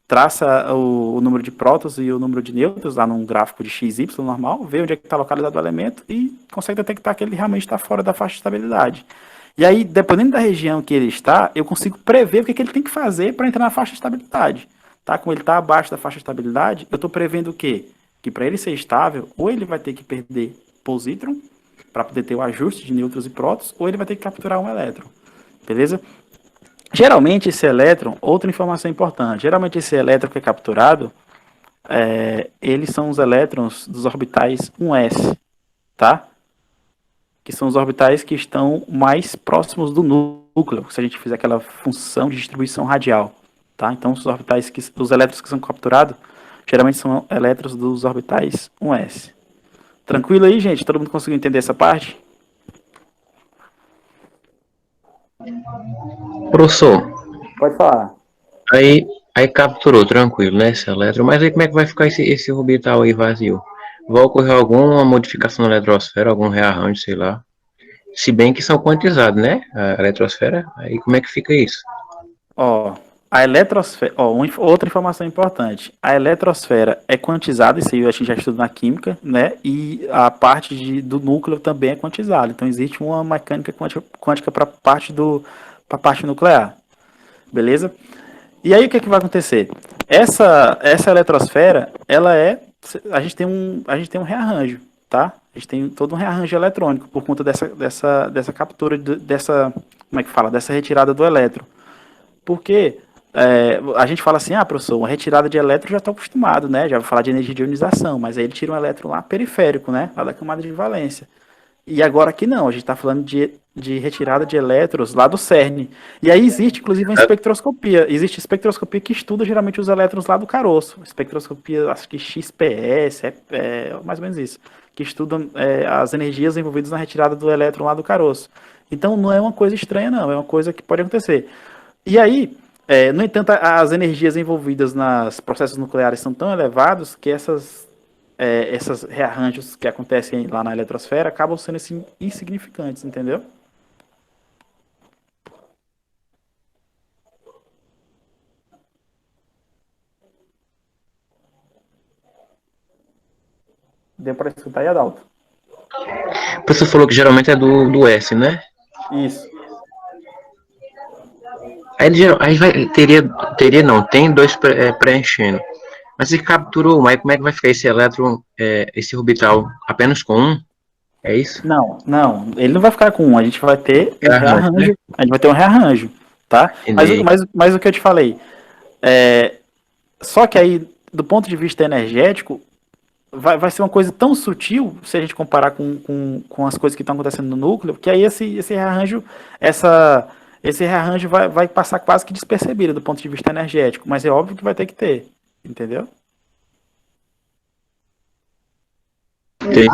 [SPEAKER 1] traça o número de prótons e o número de nêutrons lá num gráfico de XY normal, vê onde é que está localizado o elemento e consegue detectar que ele realmente está fora da faixa de estabilidade. E aí, dependendo da região que ele está, eu consigo prever o que ele tem que fazer para entrar na faixa de estabilidade. Tá? Como ele está abaixo da faixa de estabilidade, eu estou prevendo o quê? Que para ele ser estável, ou ele vai ter que perder positron, para poder ter o ajuste de nêutrons e prótons, ou ele vai ter que capturar um elétron. Beleza? Geralmente esse elétron, outra informação importante, geralmente esse elétron que é capturado, eles são os elétrons dos orbitais 1s, tá? Que são os orbitais que estão mais próximos do núcleo, se a gente fizer aquela função de distribuição radial, tá? Então os elétrons que são capturados, geralmente são elétrons dos orbitais 1s. Tranquilo aí, gente? Todo mundo conseguiu entender essa parte?
[SPEAKER 6] Professor,
[SPEAKER 1] Pode falar.
[SPEAKER 6] aí capturou, tranquilo, né, esse elétron, mas aí como é que vai ficar esse orbital aí vazio? Vai ocorrer alguma modificação na eletrosfera, algum rearranjo, sei lá? Se bem que são quantizados, né, a eletrosfera, aí como é que fica isso?
[SPEAKER 1] Ó, a eletrosfera, outra informação importante. A eletrosfera é quantizada, isso aí a gente já estuda na química, né? E a parte do núcleo também é quantizada. Então existe uma mecânica quântica para a parte nuclear, beleza? E aí o que, que vai acontecer? Essa eletrosfera, a gente tem um rearranjo, tá? A gente tem todo um rearranjo eletrônico por conta dessa captura, como é que fala? Dessa retirada do elétron. Porque a gente fala assim, professor, uma retirada de elétron já está acostumado, né? Já vai falar de energia de ionização, mas aí ele tira um elétron lá periférico, né? Lá da camada de valência. E agora aqui não, a gente está falando de retirada de elétrons lá do CERN. E aí existe, inclusive, uma espectroscopia. Existe espectroscopia que estuda geralmente os elétrons lá do caroço. Espectroscopia, acho que XPS, mais ou menos isso. Que estuda as energias envolvidas na retirada do elétron lá do caroço. Então não é uma coisa estranha, não. É uma coisa que pode acontecer. E aí, no entanto, as energias envolvidas nos processos nucleares são tão elevados que esses rearranjos que acontecem lá na eletrosfera acabam sendo assim, insignificantes, entendeu? Deu para escutar aí, Adalto?
[SPEAKER 6] O professor falou que geralmente é do S, né?
[SPEAKER 1] Isso.
[SPEAKER 6] Teria não, tem dois preenchendo. Mas se capturou, mas como é que vai ficar esse elétron, esse orbital apenas com um? É isso?
[SPEAKER 1] Não, ele não vai ficar com um, a gente vai ter um
[SPEAKER 6] Rearranjo,
[SPEAKER 1] rearranjo,
[SPEAKER 6] né?
[SPEAKER 1] a gente vai ter um rearranjo, tá?
[SPEAKER 6] Entendi.
[SPEAKER 1] Mas o que eu te falei, só que aí, do ponto de vista energético, vai ser uma coisa tão sutil, se a gente comparar com as coisas que estão acontecendo no núcleo, que aí esse rearranjo, esse rearranjo vai passar quase que despercebido do ponto de vista energético, mas é óbvio que vai ter que ter, entendeu?
[SPEAKER 6] Entendi.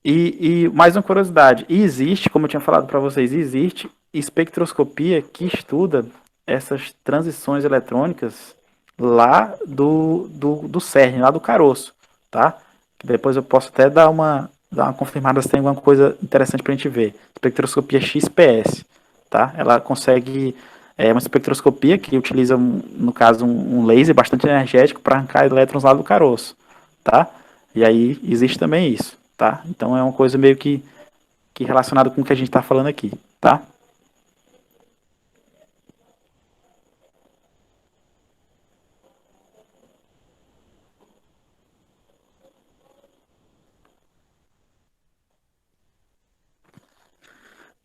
[SPEAKER 1] E mais uma curiosidade, existe, como eu tinha falado para vocês, existe espectroscopia que estuda essas transições eletrônicas lá do CERN, lá do caroço, tá? Depois eu posso até dar uma confirmada se tem alguma coisa interessante para a gente ver. Espectroscopia XPS, tá? Ela consegue, uma espectroscopia que utiliza, no caso, um laser bastante energético para arrancar elétrons lá do caroço, tá? E aí existe também isso, tá? Então é uma coisa meio que relacionada com o que a gente está falando aqui, tá?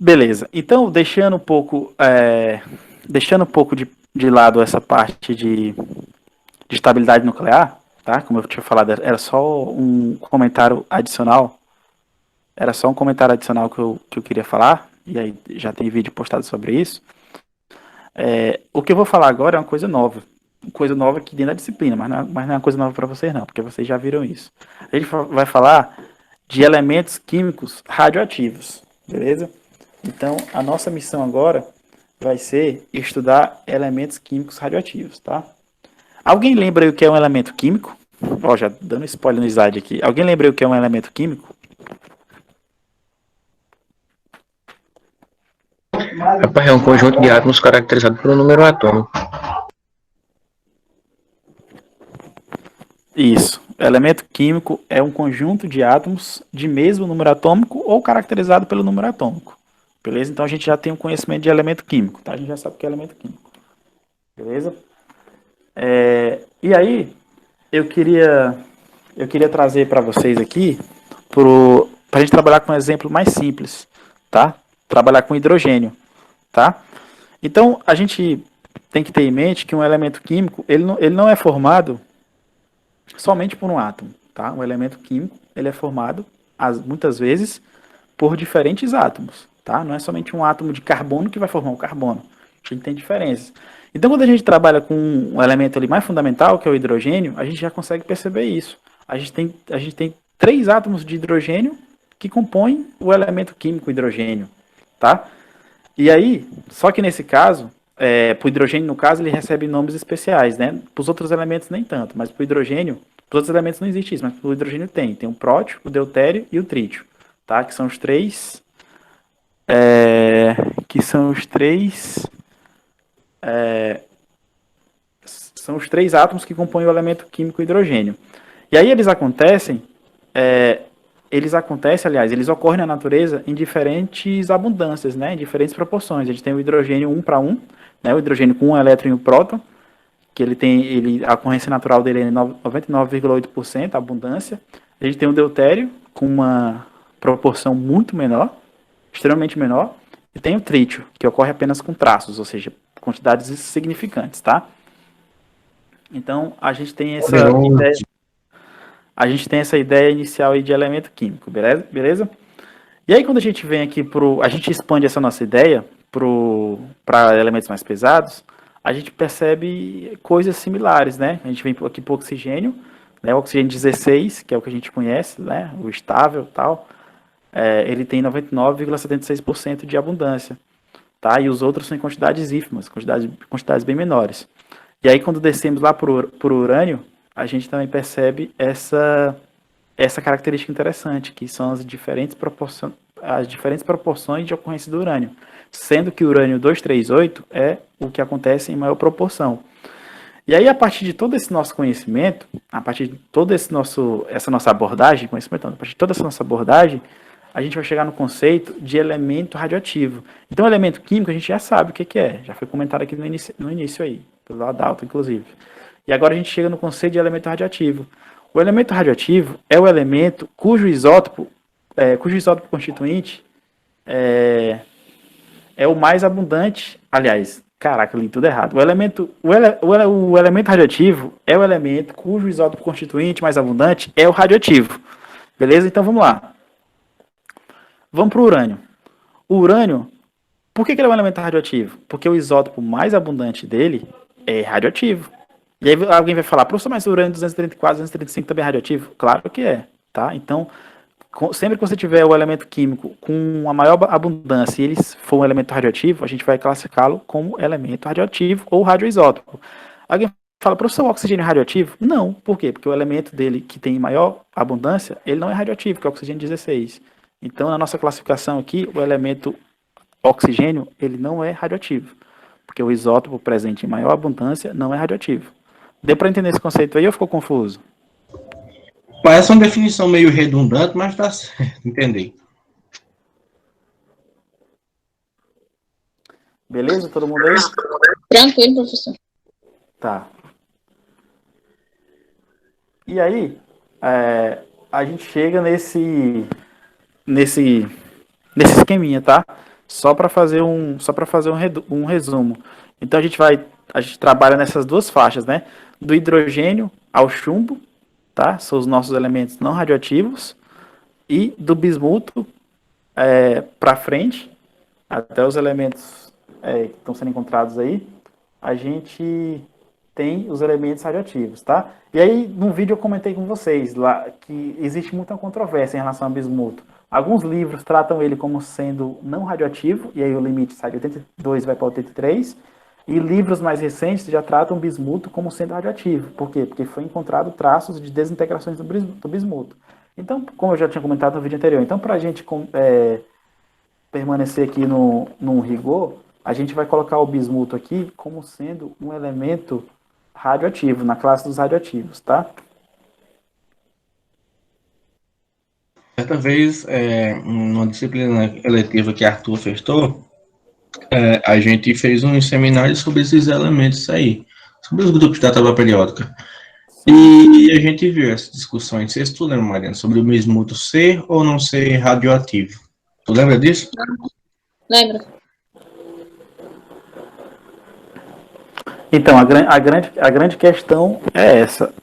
[SPEAKER 1] Beleza. Então, deixando um pouco de lado essa parte de estabilidade nuclear, tá? Como eu tinha falado, era só um comentário adicional. Era só um comentário adicional que eu queria falar, e aí já tem vídeo postado sobre isso. O que eu vou falar agora é uma coisa nova. Uma coisa nova aqui dentro da disciplina, mas não é uma coisa nova para vocês não, porque vocês já viram isso. A gente vai falar de elementos químicos radioativos, beleza? Então, a nossa missão agora vai ser estudar elementos químicos radioativos, tá? Alguém lembra aí o que é um elemento químico? Ó, já dando spoiler no slide aqui. Alguém lembra aí o que é um elemento químico?
[SPEAKER 6] Rapaz, é um conjunto de átomos caracterizado pelo número atômico.
[SPEAKER 1] Isso. Elemento químico é um conjunto de átomos de mesmo número atômico ou caracterizado pelo número atômico. Beleza? Então a gente já tem um conhecimento de elemento químico, tá? A gente já sabe o que é elemento químico. Beleza? E aí, eu queria trazer para vocês aqui, para a gente trabalhar com um exemplo mais simples, tá? Trabalhar com hidrogênio, tá? Então, a gente tem que ter em mente que um elemento químico, ele não é formado somente por um átomo, tá? Um elemento químico, ele é formado, muitas vezes, por diferentes átomos, tá? Não é somente um átomo de carbono que vai formar o carbono. A gente tem diferenças. Então, quando a gente trabalha com um elemento ali mais fundamental, que é o hidrogênio, a gente já consegue perceber isso. A gente tem 3 átomos de hidrogênio que compõem o elemento químico hidrogênio, tá? E aí, só que nesse caso, para o hidrogênio, no caso, ele recebe nomes especiais, né? Para os outros elementos nem tanto, mas para o hidrogênio, para os outros elementos não existe isso, mas para o hidrogênio tem. Tem o prótio, o deutério e o trítio, tá? Que são os três... são os 3 átomos que compõem o elemento químico hidrogênio. E aí eles ocorrem na natureza em diferentes abundâncias, né, em diferentes proporções. A gente tem o hidrogênio 1 para 1, né, o hidrogênio com um elétron e um próton, que a ocorrência natural dele é 99,8% a abundância. A gente tem o deutério com uma proporção muito menor, extremamente menor, e tem o trítio, que ocorre apenas com traços, ou seja, quantidades insignificantes, tá? Então, a gente tem essa ideia inicial aí de elemento químico, beleza? E aí, quando a gente vem aqui a gente expande essa nossa ideia para elementos mais pesados, a gente percebe coisas similares, né? A gente vem aqui para o oxigênio, né? O oxigênio 16, que é o que a gente conhece, né? O estável e tal, ele tem 99,76% de abundância, tá? E os outros são em quantidades ínfimas, quantidades bem menores. E aí, quando descemos lá para o urânio, a gente também percebe essa característica interessante, que são as diferentes proporções de ocorrência do urânio, sendo que o urânio 238 é o que acontece em maior proporção. E aí, a partir de todo esse nosso conhecimento, a partir de toda essa nossa abordagem, a partir de toda essa nossa abordagem, a gente vai chegar no conceito de elemento radioativo. Então, o elemento químico a gente já sabe o que é, já foi comentado aqui no início aí, pelo Adalto, inclusive. E agora a gente chega no conceito de elemento radioativo. O elemento radioativo é o elemento cujo isótopo constituinte é o mais abundante. Aliás, caraca, eu li tudo errado. O elemento radioativo é o elemento cujo isótopo constituinte mais abundante é o radioativo. Beleza? Então vamos lá. Vamos para o urânio. O urânio, por que ele é um elemento radioativo? Porque o isótopo mais abundante dele é radioativo. E aí alguém vai falar, professor, mas o urânio 234, 235 também é radioativo? Claro que é, tá? Então, sempre que você tiver o elemento químico com a maior abundância e ele for um elemento radioativo, a gente vai classificá-lo como elemento radioativo ou radioisótopo. Alguém fala, professor, o oxigênio é radioativo? Não. Por quê? Porque o elemento dele que tem maior abundância, ele não é radioativo, que é o oxigênio 16. Então, na nossa classificação aqui, o elemento oxigênio, ele não é radioativo, porque o isótopo presente em maior abundância não é radioativo. Deu para entender esse conceito aí ou ficou confuso?
[SPEAKER 2] Parece uma definição meio redundante, mas tá certo, entendi.
[SPEAKER 1] Beleza, todo mundo aí?
[SPEAKER 4] Tranquilo, professor.
[SPEAKER 1] Tá. E aí, a gente chega nesse esqueminha, tá? Só para fazer um resumo. Então a gente trabalha nessas duas faixas, né? Do hidrogênio ao chumbo, tá? São os nossos elementos não radioativos, e do bismuto para frente, até os elementos que estão sendo encontrados aí, a gente tem os elementos radioativos, tá? E aí, no vídeo eu comentei com vocês lá que existe muita controvérsia em relação ao bismuto. Alguns livros tratam ele como sendo não radioativo, e aí o limite sai de 82 e vai para 83, e livros mais recentes já tratam o bismuto como sendo radioativo. Por quê? Porque foi encontrado traços de desintegrações do bismuto. Então, como eu já tinha comentado no vídeo anterior, então para a gente permanecer aqui num rigor, a gente vai colocar o bismuto aqui como sendo um elemento radioativo, na classe dos radioativos, tá?
[SPEAKER 2] Certa vez, numa disciplina eletiva que Arthur ofertou, a gente fez um seminário sobre esses elementos aí, sobre os grupos da tabela periódica. E a gente viu essa discussão, não sei se tu lembra, Mariana, sobre o bismuto ser ou não ser radioativo. Tu lembra disso?
[SPEAKER 4] Lembra?
[SPEAKER 1] Então, a grande questão é essa.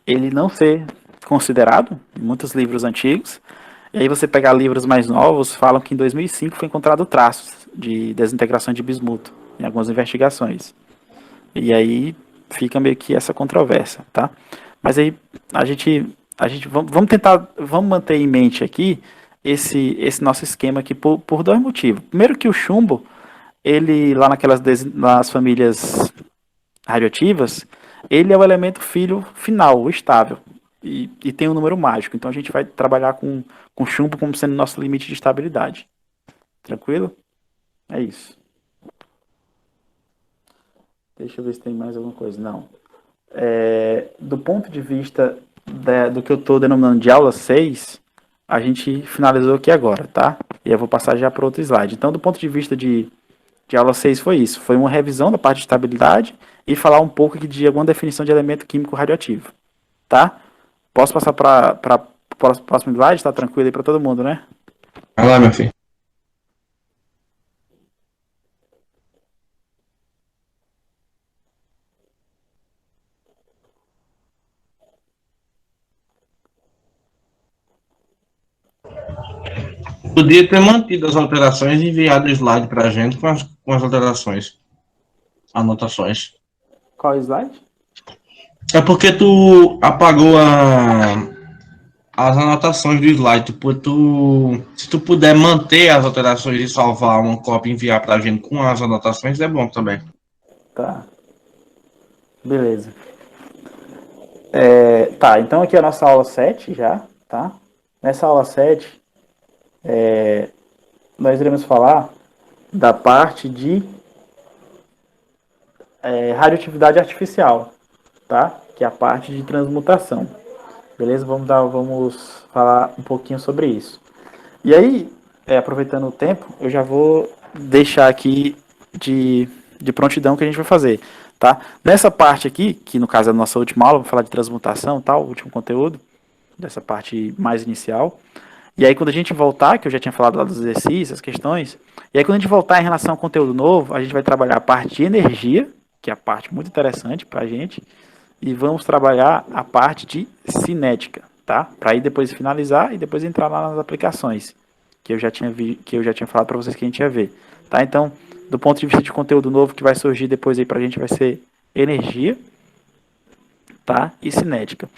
[SPEAKER 1] Ele não ser considerado em muitos livros antigos. E aí você pegar livros mais novos, falam que em 2005 foi encontrado traços de desintegração de bismuto em algumas investigações. E aí fica meio que essa controvérsia, tá? Mas aí vamos tentar, vamos manter em mente aqui esse nosso esquema aqui por dois motivos. Primeiro que o chumbo, ele lá nas famílias radioativas, ele é o elemento filho final, o estável. E tem um número mágico. Então a gente vai trabalhar com chumbo como sendo nosso limite de estabilidade. Tranquilo? É isso. Deixa eu ver se tem mais alguma coisa. Não. Do ponto de vista do que eu estou denominando de aula 6, a gente finalizou aqui agora, tá? E eu vou passar já para outro slide. Então, do ponto de vista de aula 6 foi isso. Foi uma revisão da parte de estabilidade e falar um pouco aqui de alguma definição de elemento químico radioativo. Tá? Posso passar para o próximo slide? Tá tranquilo aí para todo mundo, né?
[SPEAKER 2] Vai lá, meu filho. Podia ter mantido as alterações e enviado o slide para a gente com as alterações. Anotações.
[SPEAKER 1] Qual slide?
[SPEAKER 2] É porque tu apagou as anotações do slide. Se tu puder manter as alterações e salvar uma cópia e enviar para a gente com as anotações, é bom também.
[SPEAKER 1] Tá. Beleza. Tá, então aqui é a nossa aula 7 já, tá? Nessa aula 7, nós iremos falar da parte de radioatividade artificial, tá? Que é a parte de transmutação. Beleza? Vamos falar um pouquinho sobre isso. E aí, aproveitando o tempo, eu já vou deixar aqui de prontidão que a gente vai fazer, tá? Nessa parte aqui, que no caso é a nossa última aula, vou falar de transmutação, tal, o último conteúdo, dessa parte mais inicial. E aí quando a gente voltar, que eu já tinha falado lá dos exercícios, as questões, e aí quando a gente voltar em relação ao conteúdo novo, a gente vai trabalhar a parte de energia, que é a parte muito interessante pra gente, e vamos trabalhar a parte de cinética, tá? Para aí depois finalizar e depois entrar lá nas aplicações, que eu já tinha falado para vocês que a gente ia ver, tá? Então, do ponto de vista de conteúdo novo que vai surgir depois aí pra gente vai ser energia, tá? E cinética.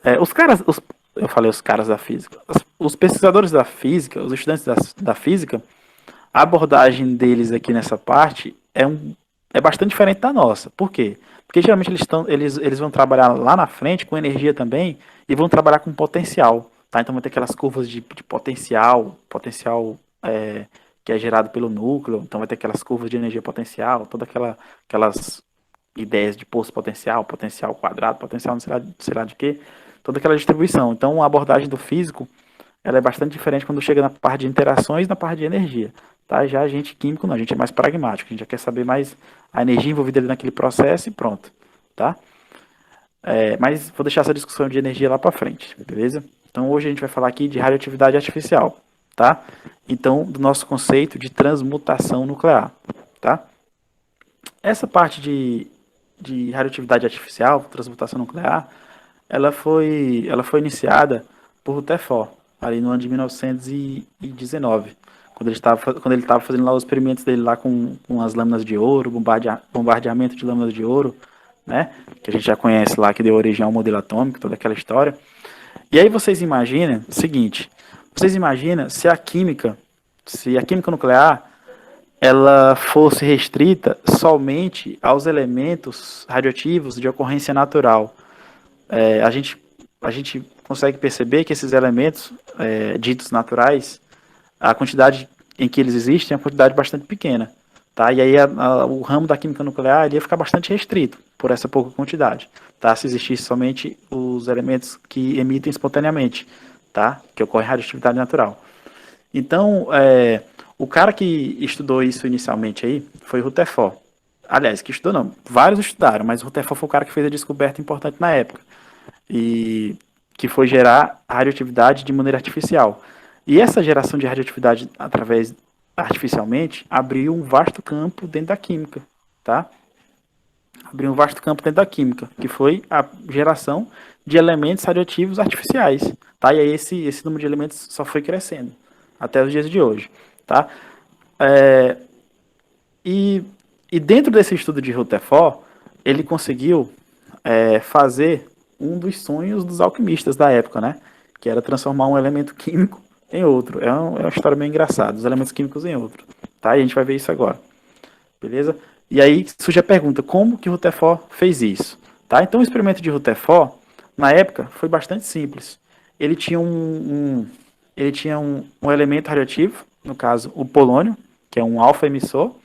[SPEAKER 1] Eu falei os caras da física. Os pesquisadores da física, os estudantes da física, a abordagem deles aqui nessa parte é bastante diferente da nossa. Por quê? Porque geralmente eles vão trabalhar lá na frente com energia também e vão trabalhar com potencial. Tá? Então vai ter aquelas curvas de potencial que é gerado pelo núcleo. Então vai ter aquelas curvas de energia potencial, todas aquelas ideias de poço potencial, potencial quadrado, potencial não sei lá de quê, toda aquela distribuição. Então a abordagem do físico ela é bastante diferente quando chega na parte de interações e na parte de energia. Tá? Já a gente químico não, a gente é mais pragmático, a gente já quer saber mais a energia envolvida ali naquele processo e pronto. Tá? Mas vou deixar essa discussão de energia lá para frente, beleza? Então hoje a gente vai falar aqui de radioatividade artificial, tá? Então do nosso conceito de transmutação nuclear, tá? Essa parte de radioatividade artificial, transmutação nuclear, ela foi iniciada por Rutherford, ali no ano de 1919, quando ele estava fazendo lá os experimentos dele lá com as lâminas de ouro, bombardeamento de lâminas de ouro, né? Que a gente já conhece lá, que deu origem ao modelo atômico, toda aquela história. E aí vocês imaginam o seguinte, se a química nuclear ela fosse restrita somente aos elementos radioativos de ocorrência natural. A gente consegue perceber que esses elementos ditos naturais, a quantidade em que eles existem é uma quantidade bastante pequena. Tá? E aí o ramo da química nuclear ia ficar bastante restrito por essa pouca quantidade. Tá? Se existisse somente os elementos que emitem espontaneamente, tá? Que ocorre radioatividade natural. Então, o cara que estudou isso inicialmente aí foi Rutherford. Aliás, que estudou não, vários estudaram, mas o Rutherford foi o cara que fez a descoberta importante na época. E que foi gerar radioatividade de maneira artificial. E essa geração de radioatividade artificialmente abriu um vasto campo dentro da química, tá? abriu um vasto campo dentro da química, que foi a geração de elementos radioativos artificiais, tá? E aí esse número de elementos só foi crescendo até os dias de hoje, tá? E dentro desse estudo de Rutherford, ele conseguiu fazer um dos sonhos dos alquimistas da época, né? Que era transformar um elemento químico em outro. É uma história meio engraçada, os elementos químicos em outro, tá? E a gente vai ver isso agora, beleza? E aí surge a pergunta, como que Rutherford fez isso? Tá? Então o experimento de Rutherford, na época, foi bastante simples. Ele tinha um elemento radioativo, no caso o polônio, que é um alfa emissor,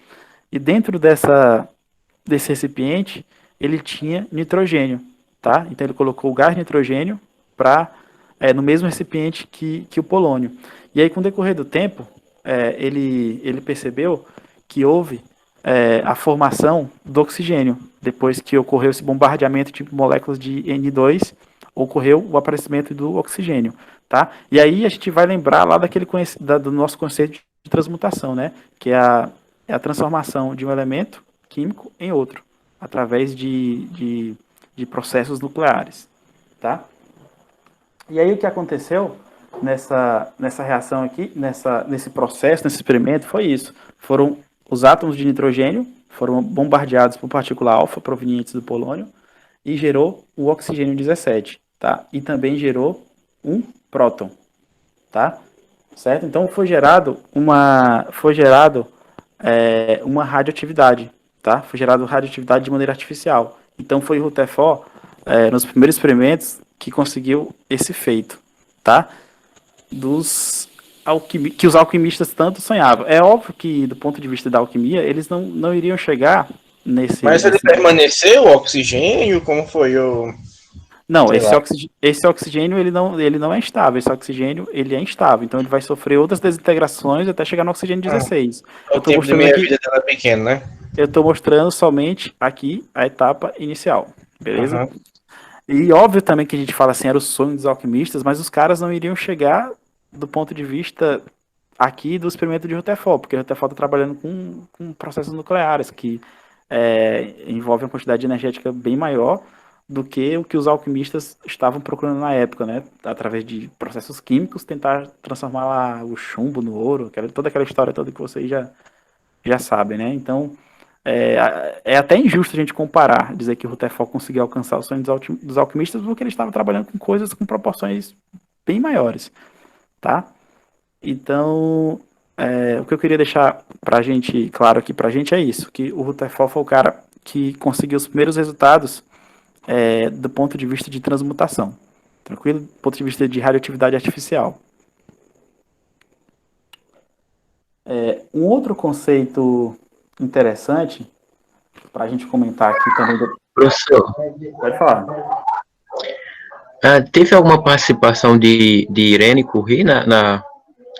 [SPEAKER 1] e dentro desse recipiente ele tinha nitrogênio. Tá? Então ele colocou o gás nitrogênio no mesmo recipiente que o polônio. E aí com o decorrer do tempo, ele percebeu que houve a formação do oxigênio. Depois que ocorreu esse bombardeamento de moléculas de N2, ocorreu o aparecimento do oxigênio, tá? E aí a gente vai lembrar lá do nosso conceito de transmutação, né? Que é a transformação de um elemento químico em outro, através de processos nucleares, tá? E aí o que aconteceu nessa reação aqui, nesse processo, nesse experimento, foi isso. Foram os átomos de nitrogênio foram bombardeados por partícula alfa provenientes do polônio e gerou o oxigênio 17, tá? E também gerou um próton, tá? Certo? Então foi gerado uma radioatividade, tá? Foi gerado radioatividade de maneira artificial. Então foi o Rutherford, nos primeiros experimentos, que conseguiu esse feito, tá? Que os alquimistas tanto sonhavam. É óbvio que, do ponto de vista da alquimia, eles não iriam chegar nesse...
[SPEAKER 2] Mas ele permaneceu o oxigênio? Como foi o...
[SPEAKER 1] Não, esse oxigênio ele não é instável. Esse oxigênio ele é instável. Então ele vai sofrer outras desintegrações até chegar no oxigênio 16.
[SPEAKER 2] O tempo de meia vida dela é pequeno, né?
[SPEAKER 1] Eu estou mostrando somente aqui a etapa inicial, beleza?
[SPEAKER 2] Uhum.
[SPEAKER 1] E óbvio também que a gente fala assim, era o sonho dos alquimistas, mas os caras não iriam chegar do ponto de vista aqui do experimento de Rutherford, porque Rutherford está trabalhando com processos nucleares, que envolvem uma quantidade energética bem maior do que o que os alquimistas estavam procurando na época, né? Através de processos químicos, tentar transformar lá o chumbo no ouro, toda aquela história toda que vocês já sabem, né? Então, é até injusto a gente comparar, dizer que o Rutherford conseguiu alcançar o sonho dos alquimistas, porque ele estava trabalhando com coisas com proporções bem maiores, tá? Então, o que eu queria deixar claro aqui pra gente é isso, que o Rutherford foi o cara que conseguiu os primeiros resultados do ponto de vista de transmutação, tranquilo? Do ponto de vista de radioatividade artificial. Um outro conceito interessante para a gente comentar aqui também.
[SPEAKER 6] Professor,
[SPEAKER 1] Pode falar.
[SPEAKER 6] Teve alguma participação de Irene Curie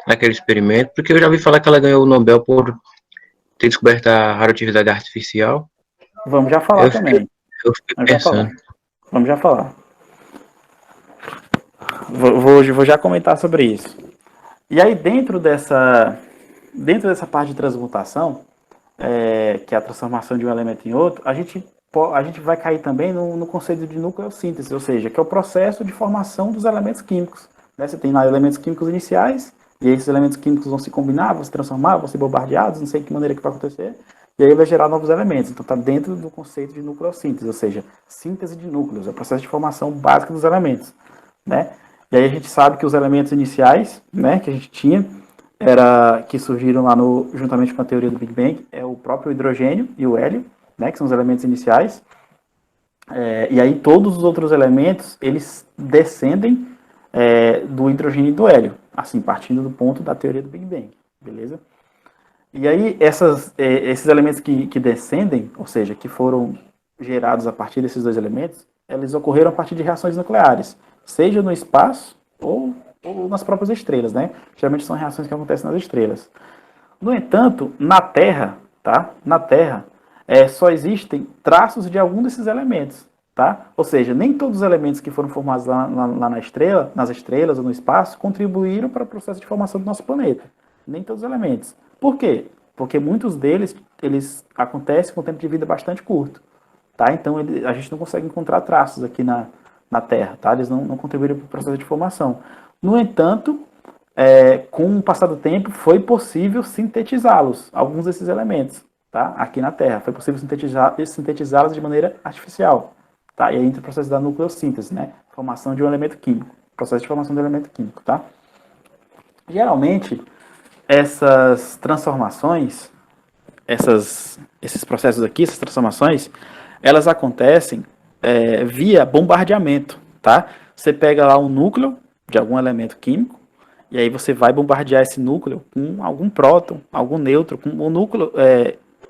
[SPEAKER 6] naquele experimento? Porque eu já ouvi falar que ela ganhou o Nobel por ter descoberto a radioatividade artificial.
[SPEAKER 1] Vamos já falar também.
[SPEAKER 6] Eu fiquei pensando.
[SPEAKER 1] Vamos já falar. Vou já comentar sobre isso. E aí, dentro dessa parte de transmutação, que é a transformação de um elemento em outro, a gente vai cair também no conceito de nucleossíntese, ou seja, que é o processo de formação dos elementos químicos, né? Você tem lá elementos químicos iniciais, e esses elementos químicos vão se combinar, vão se transformar, vão ser bombardeados, não sei de que maneira que vai acontecer, e aí vai gerar novos elementos. Então está dentro do conceito de nucleossíntese, ou seja, síntese de núcleos, é o processo de formação básica dos elementos, né? E aí a gente sabe que os elementos iniciais, né, que a gente tinha, que surgiram lá juntamente com a teoria do Big Bang, é o próprio hidrogênio e o hélio, né, que são os elementos iniciais. E aí todos os outros elementos, eles descendem do hidrogênio e do hélio, assim, partindo do ponto da teoria do Big Bang, beleza? E aí esses elementos que descendem, ou seja, que foram gerados a partir desses dois elementos, eles ocorreram a partir de reações nucleares, seja no espaço ou nas próprias estrelas, né? Geralmente são reações que acontecem nas estrelas. No entanto, na Terra, tá? Na Terra, só existem traços de algum desses elementos, tá? Ou seja, nem todos os elementos que foram formados lá nas estrelas ou no espaço contribuíram para o processo de formação do nosso planeta. Nem todos os elementos. Por quê? Porque muitos deles, eles acontecem com um tempo de vida bastante curto, tá? Então a gente não consegue encontrar traços aqui na Terra, tá? Eles não contribuíram para o processo de formação. No entanto, com o passar do tempo, foi possível sintetizá-los, alguns desses elementos, tá? Aqui na Terra. Foi possível sintetizá-los de maneira artificial, tá? E aí entra o processo da nucleossíntese, né? Formação de um elemento químico. Processo de formação de um elemento químico, tá? Geralmente, essas transformações, esses processos aqui, essas transformações, elas acontecem via bombardeamento, tá? Você pega lá um núcleo de algum elemento químico, e aí você vai bombardear esse núcleo com algum próton, algum nêutron, com o núcleo,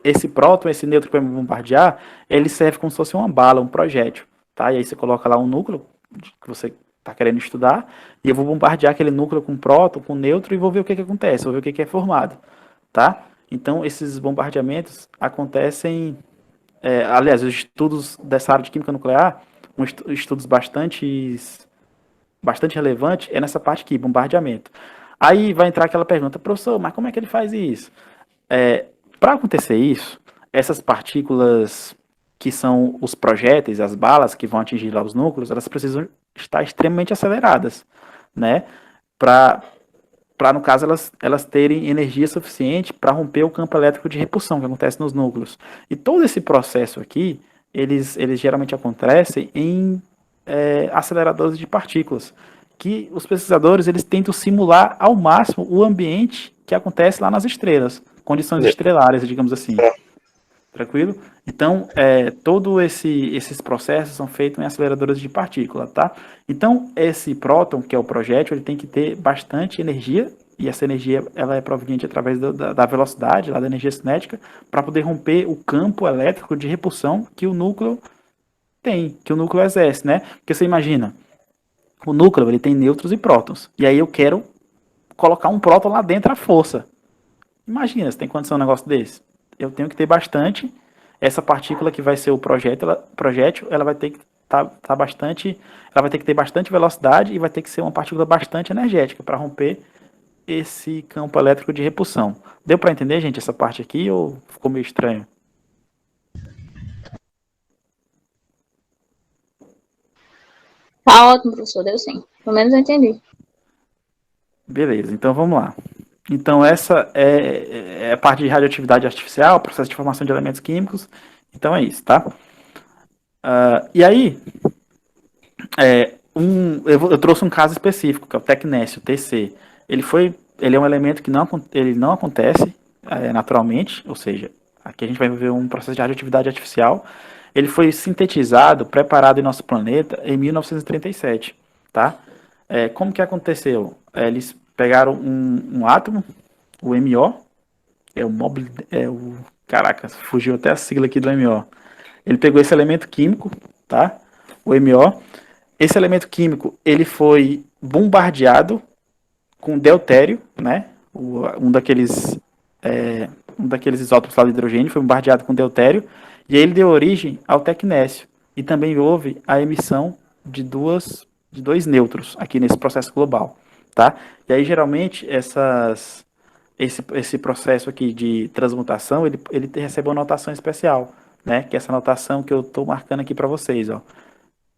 [SPEAKER 1] esse próton, esse nêutron que vai bombardear, ele serve como se fosse uma bala, um projétil, tá? E aí você coloca lá um núcleo que você está querendo estudar, e eu vou bombardear aquele núcleo com próton, com nêutron, e vou ver o que acontece, vou ver o que é formado, tá? Então, esses bombardeamentos acontecem, aliás, os estudos dessa área de química nuclear, estudos bastante relevantes, é nessa parte aqui, bombardeamento. Aí vai entrar aquela pergunta, professor, mas como é que ele faz isso? Para acontecer isso, essas partículas que são os projéteis, as balas que vão atingir lá os núcleos, elas precisam estar extremamente aceleradas, né? Para no caso, elas terem energia suficiente para romper o campo elétrico de repulsão que acontece nos núcleos. E todo esse processo aqui, eles geralmente acontecem em aceleradores de partículas, que os pesquisadores eles tentam simular ao máximo o ambiente que acontece lá nas estrelas, condições estelares, digamos assim. Tranquilo? Então, todos esses processos são feitos em aceleradores de partícula, tá? Então, esse próton, que é o projétil, ele tem que ter bastante energia, e essa energia ela é proveniente através da velocidade, lá da energia cinética, para poder romper o campo elétrico de repulsão que o núcleo tem, que o núcleo exerce, né? Porque você imagina, o núcleo ele tem nêutrons e prótons, e aí eu quero colocar um próton lá dentro à força. Imagina, você tem condição de um negócio desse? Eu tenho que ter bastante, essa partícula que vai ser o projétil, ela vai ter que ela vai ter que ter bastante velocidade e vai ter que ser uma partícula bastante energética para romper esse campo elétrico de repulsão. Deu para entender, gente, essa parte aqui ou ficou meio estranho?
[SPEAKER 4] Tá ótimo, professor, deu sim. Pelo menos eu entendi.
[SPEAKER 1] Beleza, então vamos lá. Então essa é a parte de radioatividade artificial, processo de formação de elementos químicos. Então é isso, tá? E aí, eu trouxe um caso específico, que é o tecnécio, TC. Ele é um elemento que ele não acontece naturalmente, ou seja, aqui a gente vai ver um processo de radioatividade artificial. Ele foi sintetizado, preparado em nosso planeta em 1937, tá? Como que aconteceu? Eles pegaram um átomo, o MO, caraca, fugiu até a sigla aqui do MO. Ele pegou esse elemento químico, tá? O MO. Esse elemento químico, ele foi bombardeado com deutério, né? Um daqueles isótopos lá de hidrogênio foi bombardeado com deutério, e aí ele deu origem ao tecnécio. E também houve a emissão de dois nêutrons aqui nesse processo global, tá? E aí geralmente esse processo aqui de transmutação, ele recebe uma notação especial, né? Que é essa notação que eu estou marcando aqui para vocês, ó.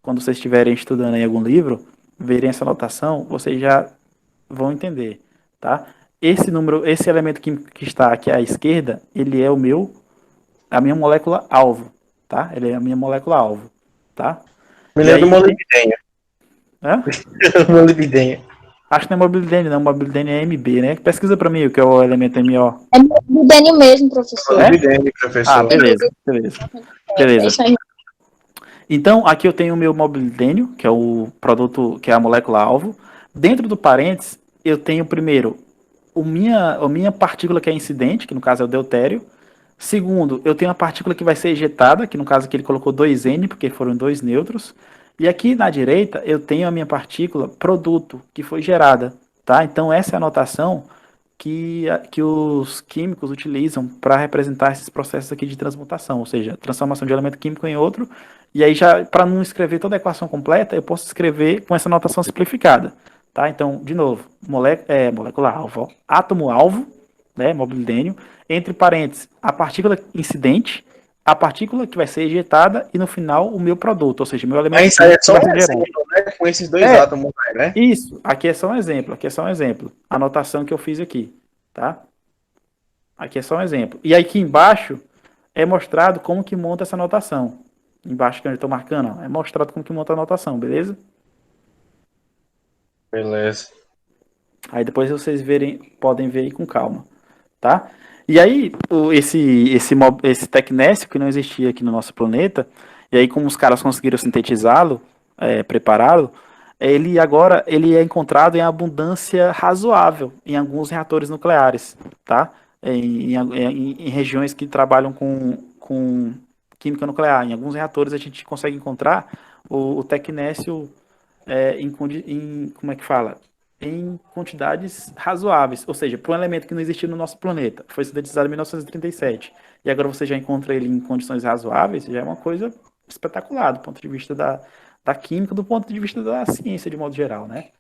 [SPEAKER 1] Quando vocês estiverem estudando em algum livro, verem essa notação, vocês já vão entender, tá? Esse elemento químico que está aqui à esquerda, ele é a minha molécula alvo, tá? Ele é a minha molécula alvo, tá?
[SPEAKER 2] Me lembra molibdênio.
[SPEAKER 1] Hã?
[SPEAKER 2] Molibdênio.
[SPEAKER 1] Acho que não é molibdênio, não. Molibdênio é MB, né? Pesquisa para mim o que é o elemento MO.
[SPEAKER 4] É molibdênio mesmo, professor.
[SPEAKER 2] Molibdênio, professor.
[SPEAKER 1] Ah, beleza.
[SPEAKER 4] É isso aí.
[SPEAKER 1] Então, aqui eu tenho o meu molibdênio, que é o produto, que é a molécula-alvo. Dentro do parênteses, eu tenho primeiro a minha partícula que é incidente, que no caso é o deutério. Segundo, eu tenho a partícula que vai ser ejetada, que no caso aqui ele colocou 2N, porque foram 2 nêutrons. E aqui na direita eu tenho a minha partícula produto, que foi gerada, tá? Então essa é a notação que os químicos utilizam para representar esses processos aqui de transmutação, ou seja, transformação de elemento químico em outro. E aí já, para não escrever toda a equação completa, eu posso escrever com essa notação simplificada, tá? Então, de novo, molécula-alvo, átomo-alvo, né, molibdênio, entre parênteses, a partícula incidente, a partícula que vai ser ejetada e no final o meu produto, ou seja, meu elemento
[SPEAKER 2] Mas isso aí é só
[SPEAKER 1] vai
[SPEAKER 2] um
[SPEAKER 1] ser gerado.
[SPEAKER 2] exemplo, né? Com esses dois
[SPEAKER 1] É.
[SPEAKER 2] átomos, né?
[SPEAKER 1] Isso, aqui é só um exemplo, a anotação que eu fiz aqui, tá? Aqui é só um exemplo. E aqui embaixo é mostrado como que monta essa anotação. Embaixo que eu estou marcando, ó, é mostrado como que monta a anotação, beleza?
[SPEAKER 2] Beleza.
[SPEAKER 1] Aí depois vocês podem ver aí com calma, tá? E aí, esse tecnécio que não existia aqui no nosso planeta, e aí como os caras conseguiram sintetizá-lo, prepará-lo, ele é encontrado em abundância razoável em alguns reatores nucleares, tá? Em regiões que trabalham com química nuclear. Em alguns reatores a gente consegue encontrar o tecnécio como é que fala? Em quantidades razoáveis, ou seja, para um elemento que não existia no nosso planeta, foi sintetizado em 1937, e agora você já encontra ele em condições razoáveis, já é uma coisa espetacular do ponto de vista da química, do ponto de vista da ciência de modo geral, né?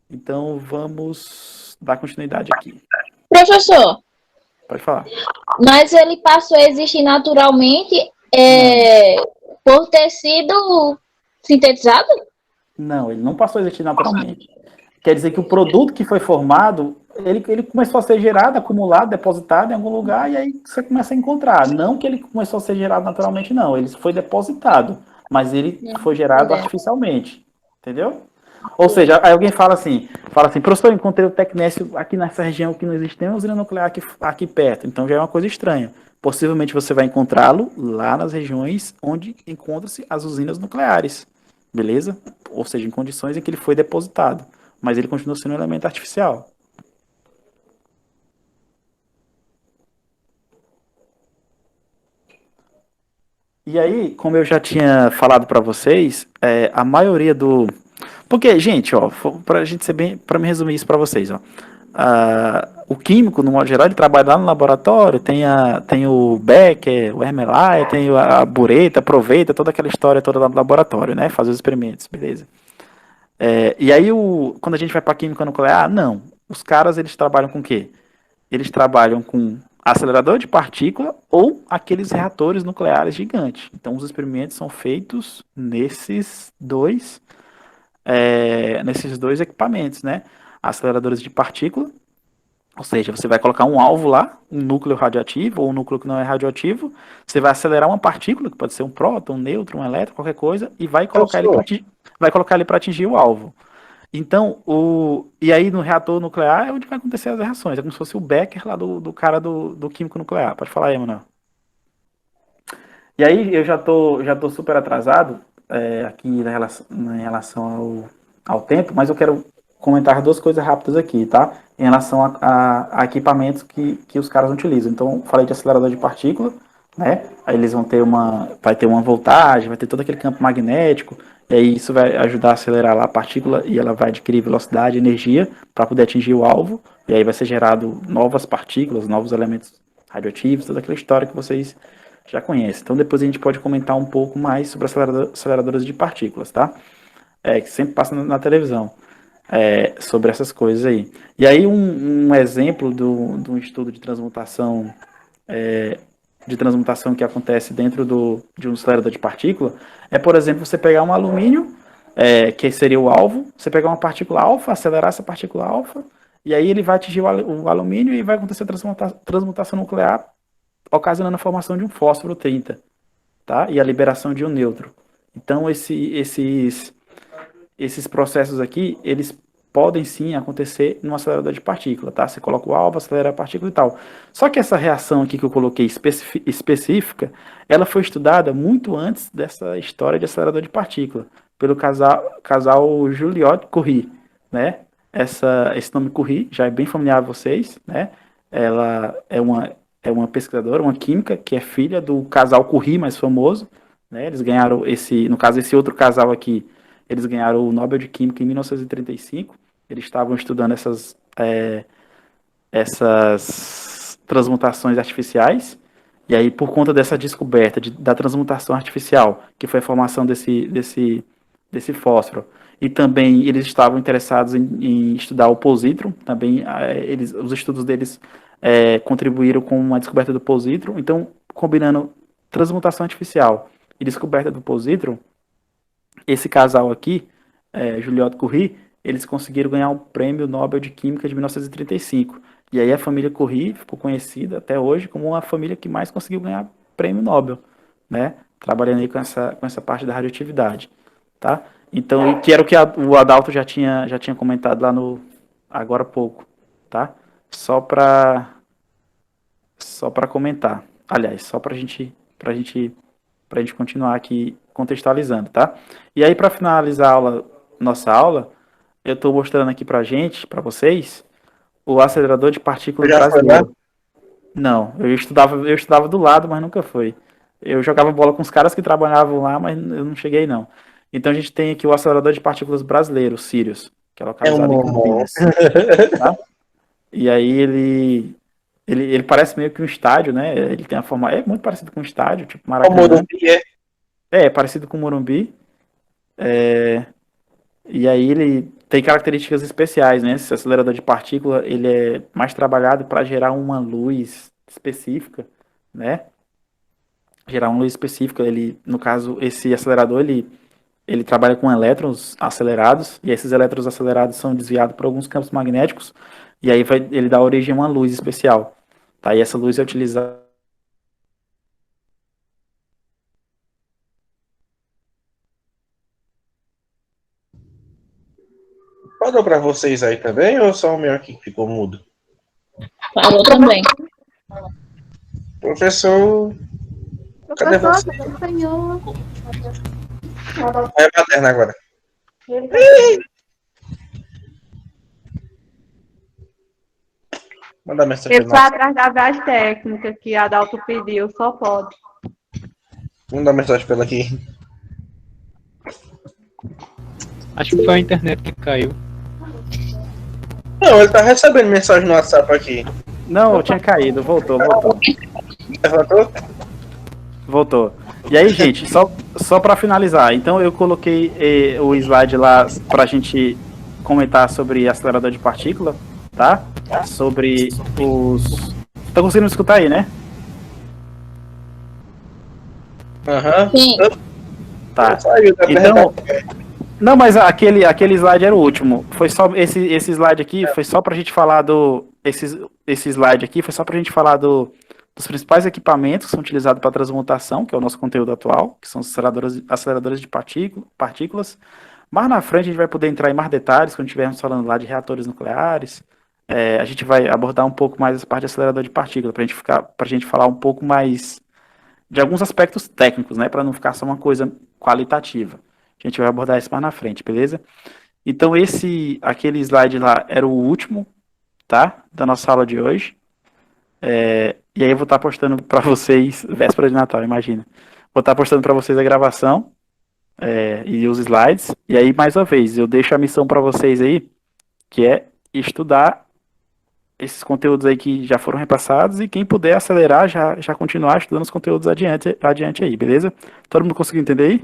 [SPEAKER 1] Então vamos dar continuidade aqui.
[SPEAKER 4] Professor,
[SPEAKER 1] Pode falar.
[SPEAKER 4] mas ele passou a existir naturalmente por ter sido sintetizado?
[SPEAKER 1] Não, ele não passou a existir naturalmente. Quer dizer que o produto que foi formado, ele começou a ser gerado, acumulado, depositado em algum lugar, e aí você começa a encontrar. Não que ele começou a ser gerado naturalmente, não. Ele foi depositado, mas ele foi gerado artificialmente. Entendeu? Ou seja, aí alguém fala assim, professor, eu encontrei o tecnécio aqui nessa região que não existe nenhuma usina nuclear aqui perto. Então já é uma coisa estranha. Possivelmente você vai encontrá-lo lá nas regiões onde encontram-se as usinas nucleares. Beleza? Ou seja, em condições em que ele foi depositado. Mas ele continua sendo um elemento artificial. E aí, como eu já tinha falado para vocês, a maioria do... Porque, gente, ó, pra gente ser bem... Para me resumir isso para vocês, ó. O químico, no modo geral, ele trabalha lá no laboratório, tem o Becker, o Ermelayer, tem a bureta, aproveita toda aquela história toda lá no laboratório, né? Faz os experimentos, beleza. E aí, quando a gente vai para química nuclear, não. Os caras, eles trabalham com o quê? Eles trabalham com acelerador de partícula ou aqueles reatores nucleares gigantes. Então, os experimentos são feitos nesses dois equipamentos, né? Aceleradores de partícula, ou seja, você vai colocar um alvo lá, um núcleo radioativo ou um núcleo que não é radioativo, você vai acelerar uma partícula, que pode ser um próton, um nêutron, um elétron, qualquer coisa, e vai colocar ele para atingir o alvo. Então, e aí no reator nuclear é onde vai acontecer as reações. É como se fosse o Becker lá do cara do químico nuclear. Pode falar aí, Manuel. E aí eu já tô super atrasado aqui em relação ao tempo, mas eu quero comentar duas coisas rápidas aqui, tá? Em relação a equipamentos que os caras utilizam. Então, falei de acelerador de partícula, né? Aí eles vai ter uma voltagem, vai ter todo aquele campo magnético, e aí isso vai ajudar a acelerar lá a partícula e ela vai adquirir velocidade e energia para poder atingir o alvo, e aí vai ser gerado novas partículas, novos elementos radioativos, toda aquela história que vocês já conhecem. Então depois a gente pode comentar um pouco mais sobre aceleradores de partículas, tá? Que sempre passa na televisão. Sobre essas coisas aí. E aí um exemplo de um estudo de transmutação que acontece dentro de um acelerador de partícula por exemplo, você pegar um alumínio, que seria o alvo, você pegar uma partícula alfa, acelerar essa partícula alfa, e aí ele vai atingir o alumínio e vai acontecer a transmutação nuclear, ocasionando a formação de um fósforo 30, tá? E a liberação de um nêutron. Então esses processos aqui, eles podem sim acontecer no acelerador de partícula, tá? Você coloca o alvo, acelera a partícula e tal. Só que essa reação aqui que eu coloquei específica, ela foi estudada muito antes dessa história de acelerador de partícula, pelo casal Juliot-Curie, né? Esse nome Curie já é bem familiar a vocês, né? Ela é uma pesquisadora, uma química, que é filha do casal Curie mais famoso, né? Eles ganharam no caso, esse outro casal aqui, eles ganharam o Nobel de Química em 1935. Eles estavam estudando essas transmutações artificiais. E aí, por conta dessa descoberta da transmutação artificial, que foi a formação desse fósforo, e também eles estavam interessados em estudar o positron, também os estudos deles contribuíram com a descoberta do positron. Então, combinando transmutação artificial e descoberta do positron, esse casal aqui, Juliot Curie, eles conseguiram ganhar um prêmio Nobel de Química de 1935. E aí a família Curie ficou conhecida até hoje como uma família que mais conseguiu ganhar prêmio Nobel, né? Trabalhando aí com essa parte da radioatividade, tá? Então, e que era o que o Adalto já tinha comentado lá no agora há pouco, tá? Só para comentar. Aliás, só pra gente continuar aqui contextualizando, tá? E aí, para finalizar nossa aula, eu estou mostrando aqui para vocês, o acelerador de partículas
[SPEAKER 2] Já foi lá?
[SPEAKER 1] brasileiro. Não, eu estudava do lado, mas nunca foi. Eu jogava bola com os caras que trabalhavam lá, mas eu não cheguei, não. Então a gente tem aqui o acelerador de partículas brasileiro, Sirius, que é localizado em Campinas. Tá? E aí ele parece meio que um estádio, né? Ele tem a forma. É muito parecido com um estádio, tipo
[SPEAKER 2] O
[SPEAKER 1] Maracanã.
[SPEAKER 2] Morumbi é.
[SPEAKER 1] É parecido com o Morumbi. E aí ele tem características especiais, né? Esse acelerador de partícula, ele é mais trabalhado para gerar uma luz específica, né? Gerar uma luz específica. Ele, no caso, esse acelerador, ele trabalha com elétrons acelerados, e esses elétrons acelerados são desviados por alguns campos magnéticos, e aí ele dá origem a uma luz especial. Tá? E essa luz é utilizada.
[SPEAKER 2] Falou pra vocês aí também ou só o meu aqui que ficou mudo?
[SPEAKER 4] Falou também.
[SPEAKER 2] Professor. Cadê você? É materna agora. Manda mensagem
[SPEAKER 7] Eu
[SPEAKER 2] pra
[SPEAKER 7] fui
[SPEAKER 2] nós.
[SPEAKER 7] atrás da base técnica que a Adalto pediu, só pode.
[SPEAKER 2] Manda mensagem pra ela aqui.
[SPEAKER 5] Acho que foi a internet que caiu.
[SPEAKER 2] Não, ele tá recebendo mensagem no WhatsApp aqui.
[SPEAKER 1] Não, eu tinha caído, voltou.
[SPEAKER 2] Levantou?
[SPEAKER 1] E aí, gente, só para finalizar, então eu coloquei o slide lá pra gente comentar sobre acelerador de partícula, tá? Sobre os... Tá conseguindo me escutar aí, né?
[SPEAKER 2] Aham.
[SPEAKER 4] Sim.
[SPEAKER 1] Tá.
[SPEAKER 2] Saiu da
[SPEAKER 1] Então, não, mas aquele slide era o último. Foi só esse slide aqui foi só pra gente falar esse slide aqui foi só pra gente falar dos principais equipamentos que são utilizados para transmutação, que é o nosso conteúdo atual, que são os aceleradores de partículas. Mais na frente a gente vai poder entrar em mais detalhes quando estivermos falando lá de reatores nucleares. A gente vai abordar um pouco mais essa parte de acelerador de partículas, pra gente falar um pouco mais de alguns aspectos técnicos, né, para não ficar só uma coisa qualitativa. A gente vai abordar isso mais na frente, beleza? Então aquele slide lá era o último, tá? Da nossa aula de hoje. E aí eu vou estar postando para vocês, véspera de Natal, imagina. Vou estar postando para vocês a gravação e os slides. E aí, mais uma vez, eu deixo a missão para vocês aí, que é estudar esses conteúdos aí que já foram repassados e quem puder acelerar, já continuar estudando os conteúdos adiante aí, beleza? Todo mundo conseguiu entender aí?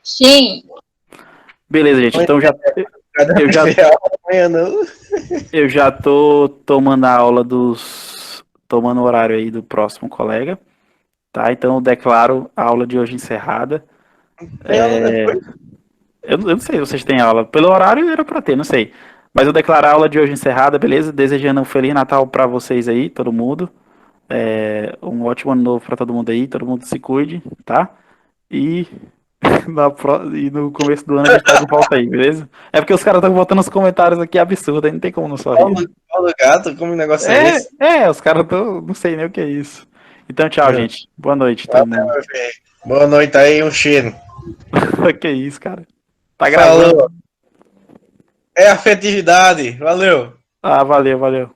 [SPEAKER 4] Sim.
[SPEAKER 1] Beleza, gente. Então eu já tô tomando a aula tomando o horário aí do próximo colega, tá? Então eu declaro a aula de hoje encerrada. Eu não sei se vocês têm aula. Pelo horário era pra ter, não sei. Mas eu declaro a aula de hoje encerrada, beleza? Desejando um Feliz Natal pra vocês aí, todo mundo. Um ótimo ano novo pra todo mundo aí. Todo mundo se cuide, tá? E no começo do ano a gente tá de volta aí, beleza? É porque os caras estão botando os comentários aqui absurdos, aí não tem como não sorrir.
[SPEAKER 2] Paulo Gato, como negócio é esse?
[SPEAKER 1] Os caras não sei nem o que é isso. Então, tchau, gente. Boa noite, todo mundo.
[SPEAKER 2] Boa noite aí, um cheiro.
[SPEAKER 1] Que isso, cara? Tá gravando.
[SPEAKER 2] Falou. É afetividade. Valeu.
[SPEAKER 1] Valeu.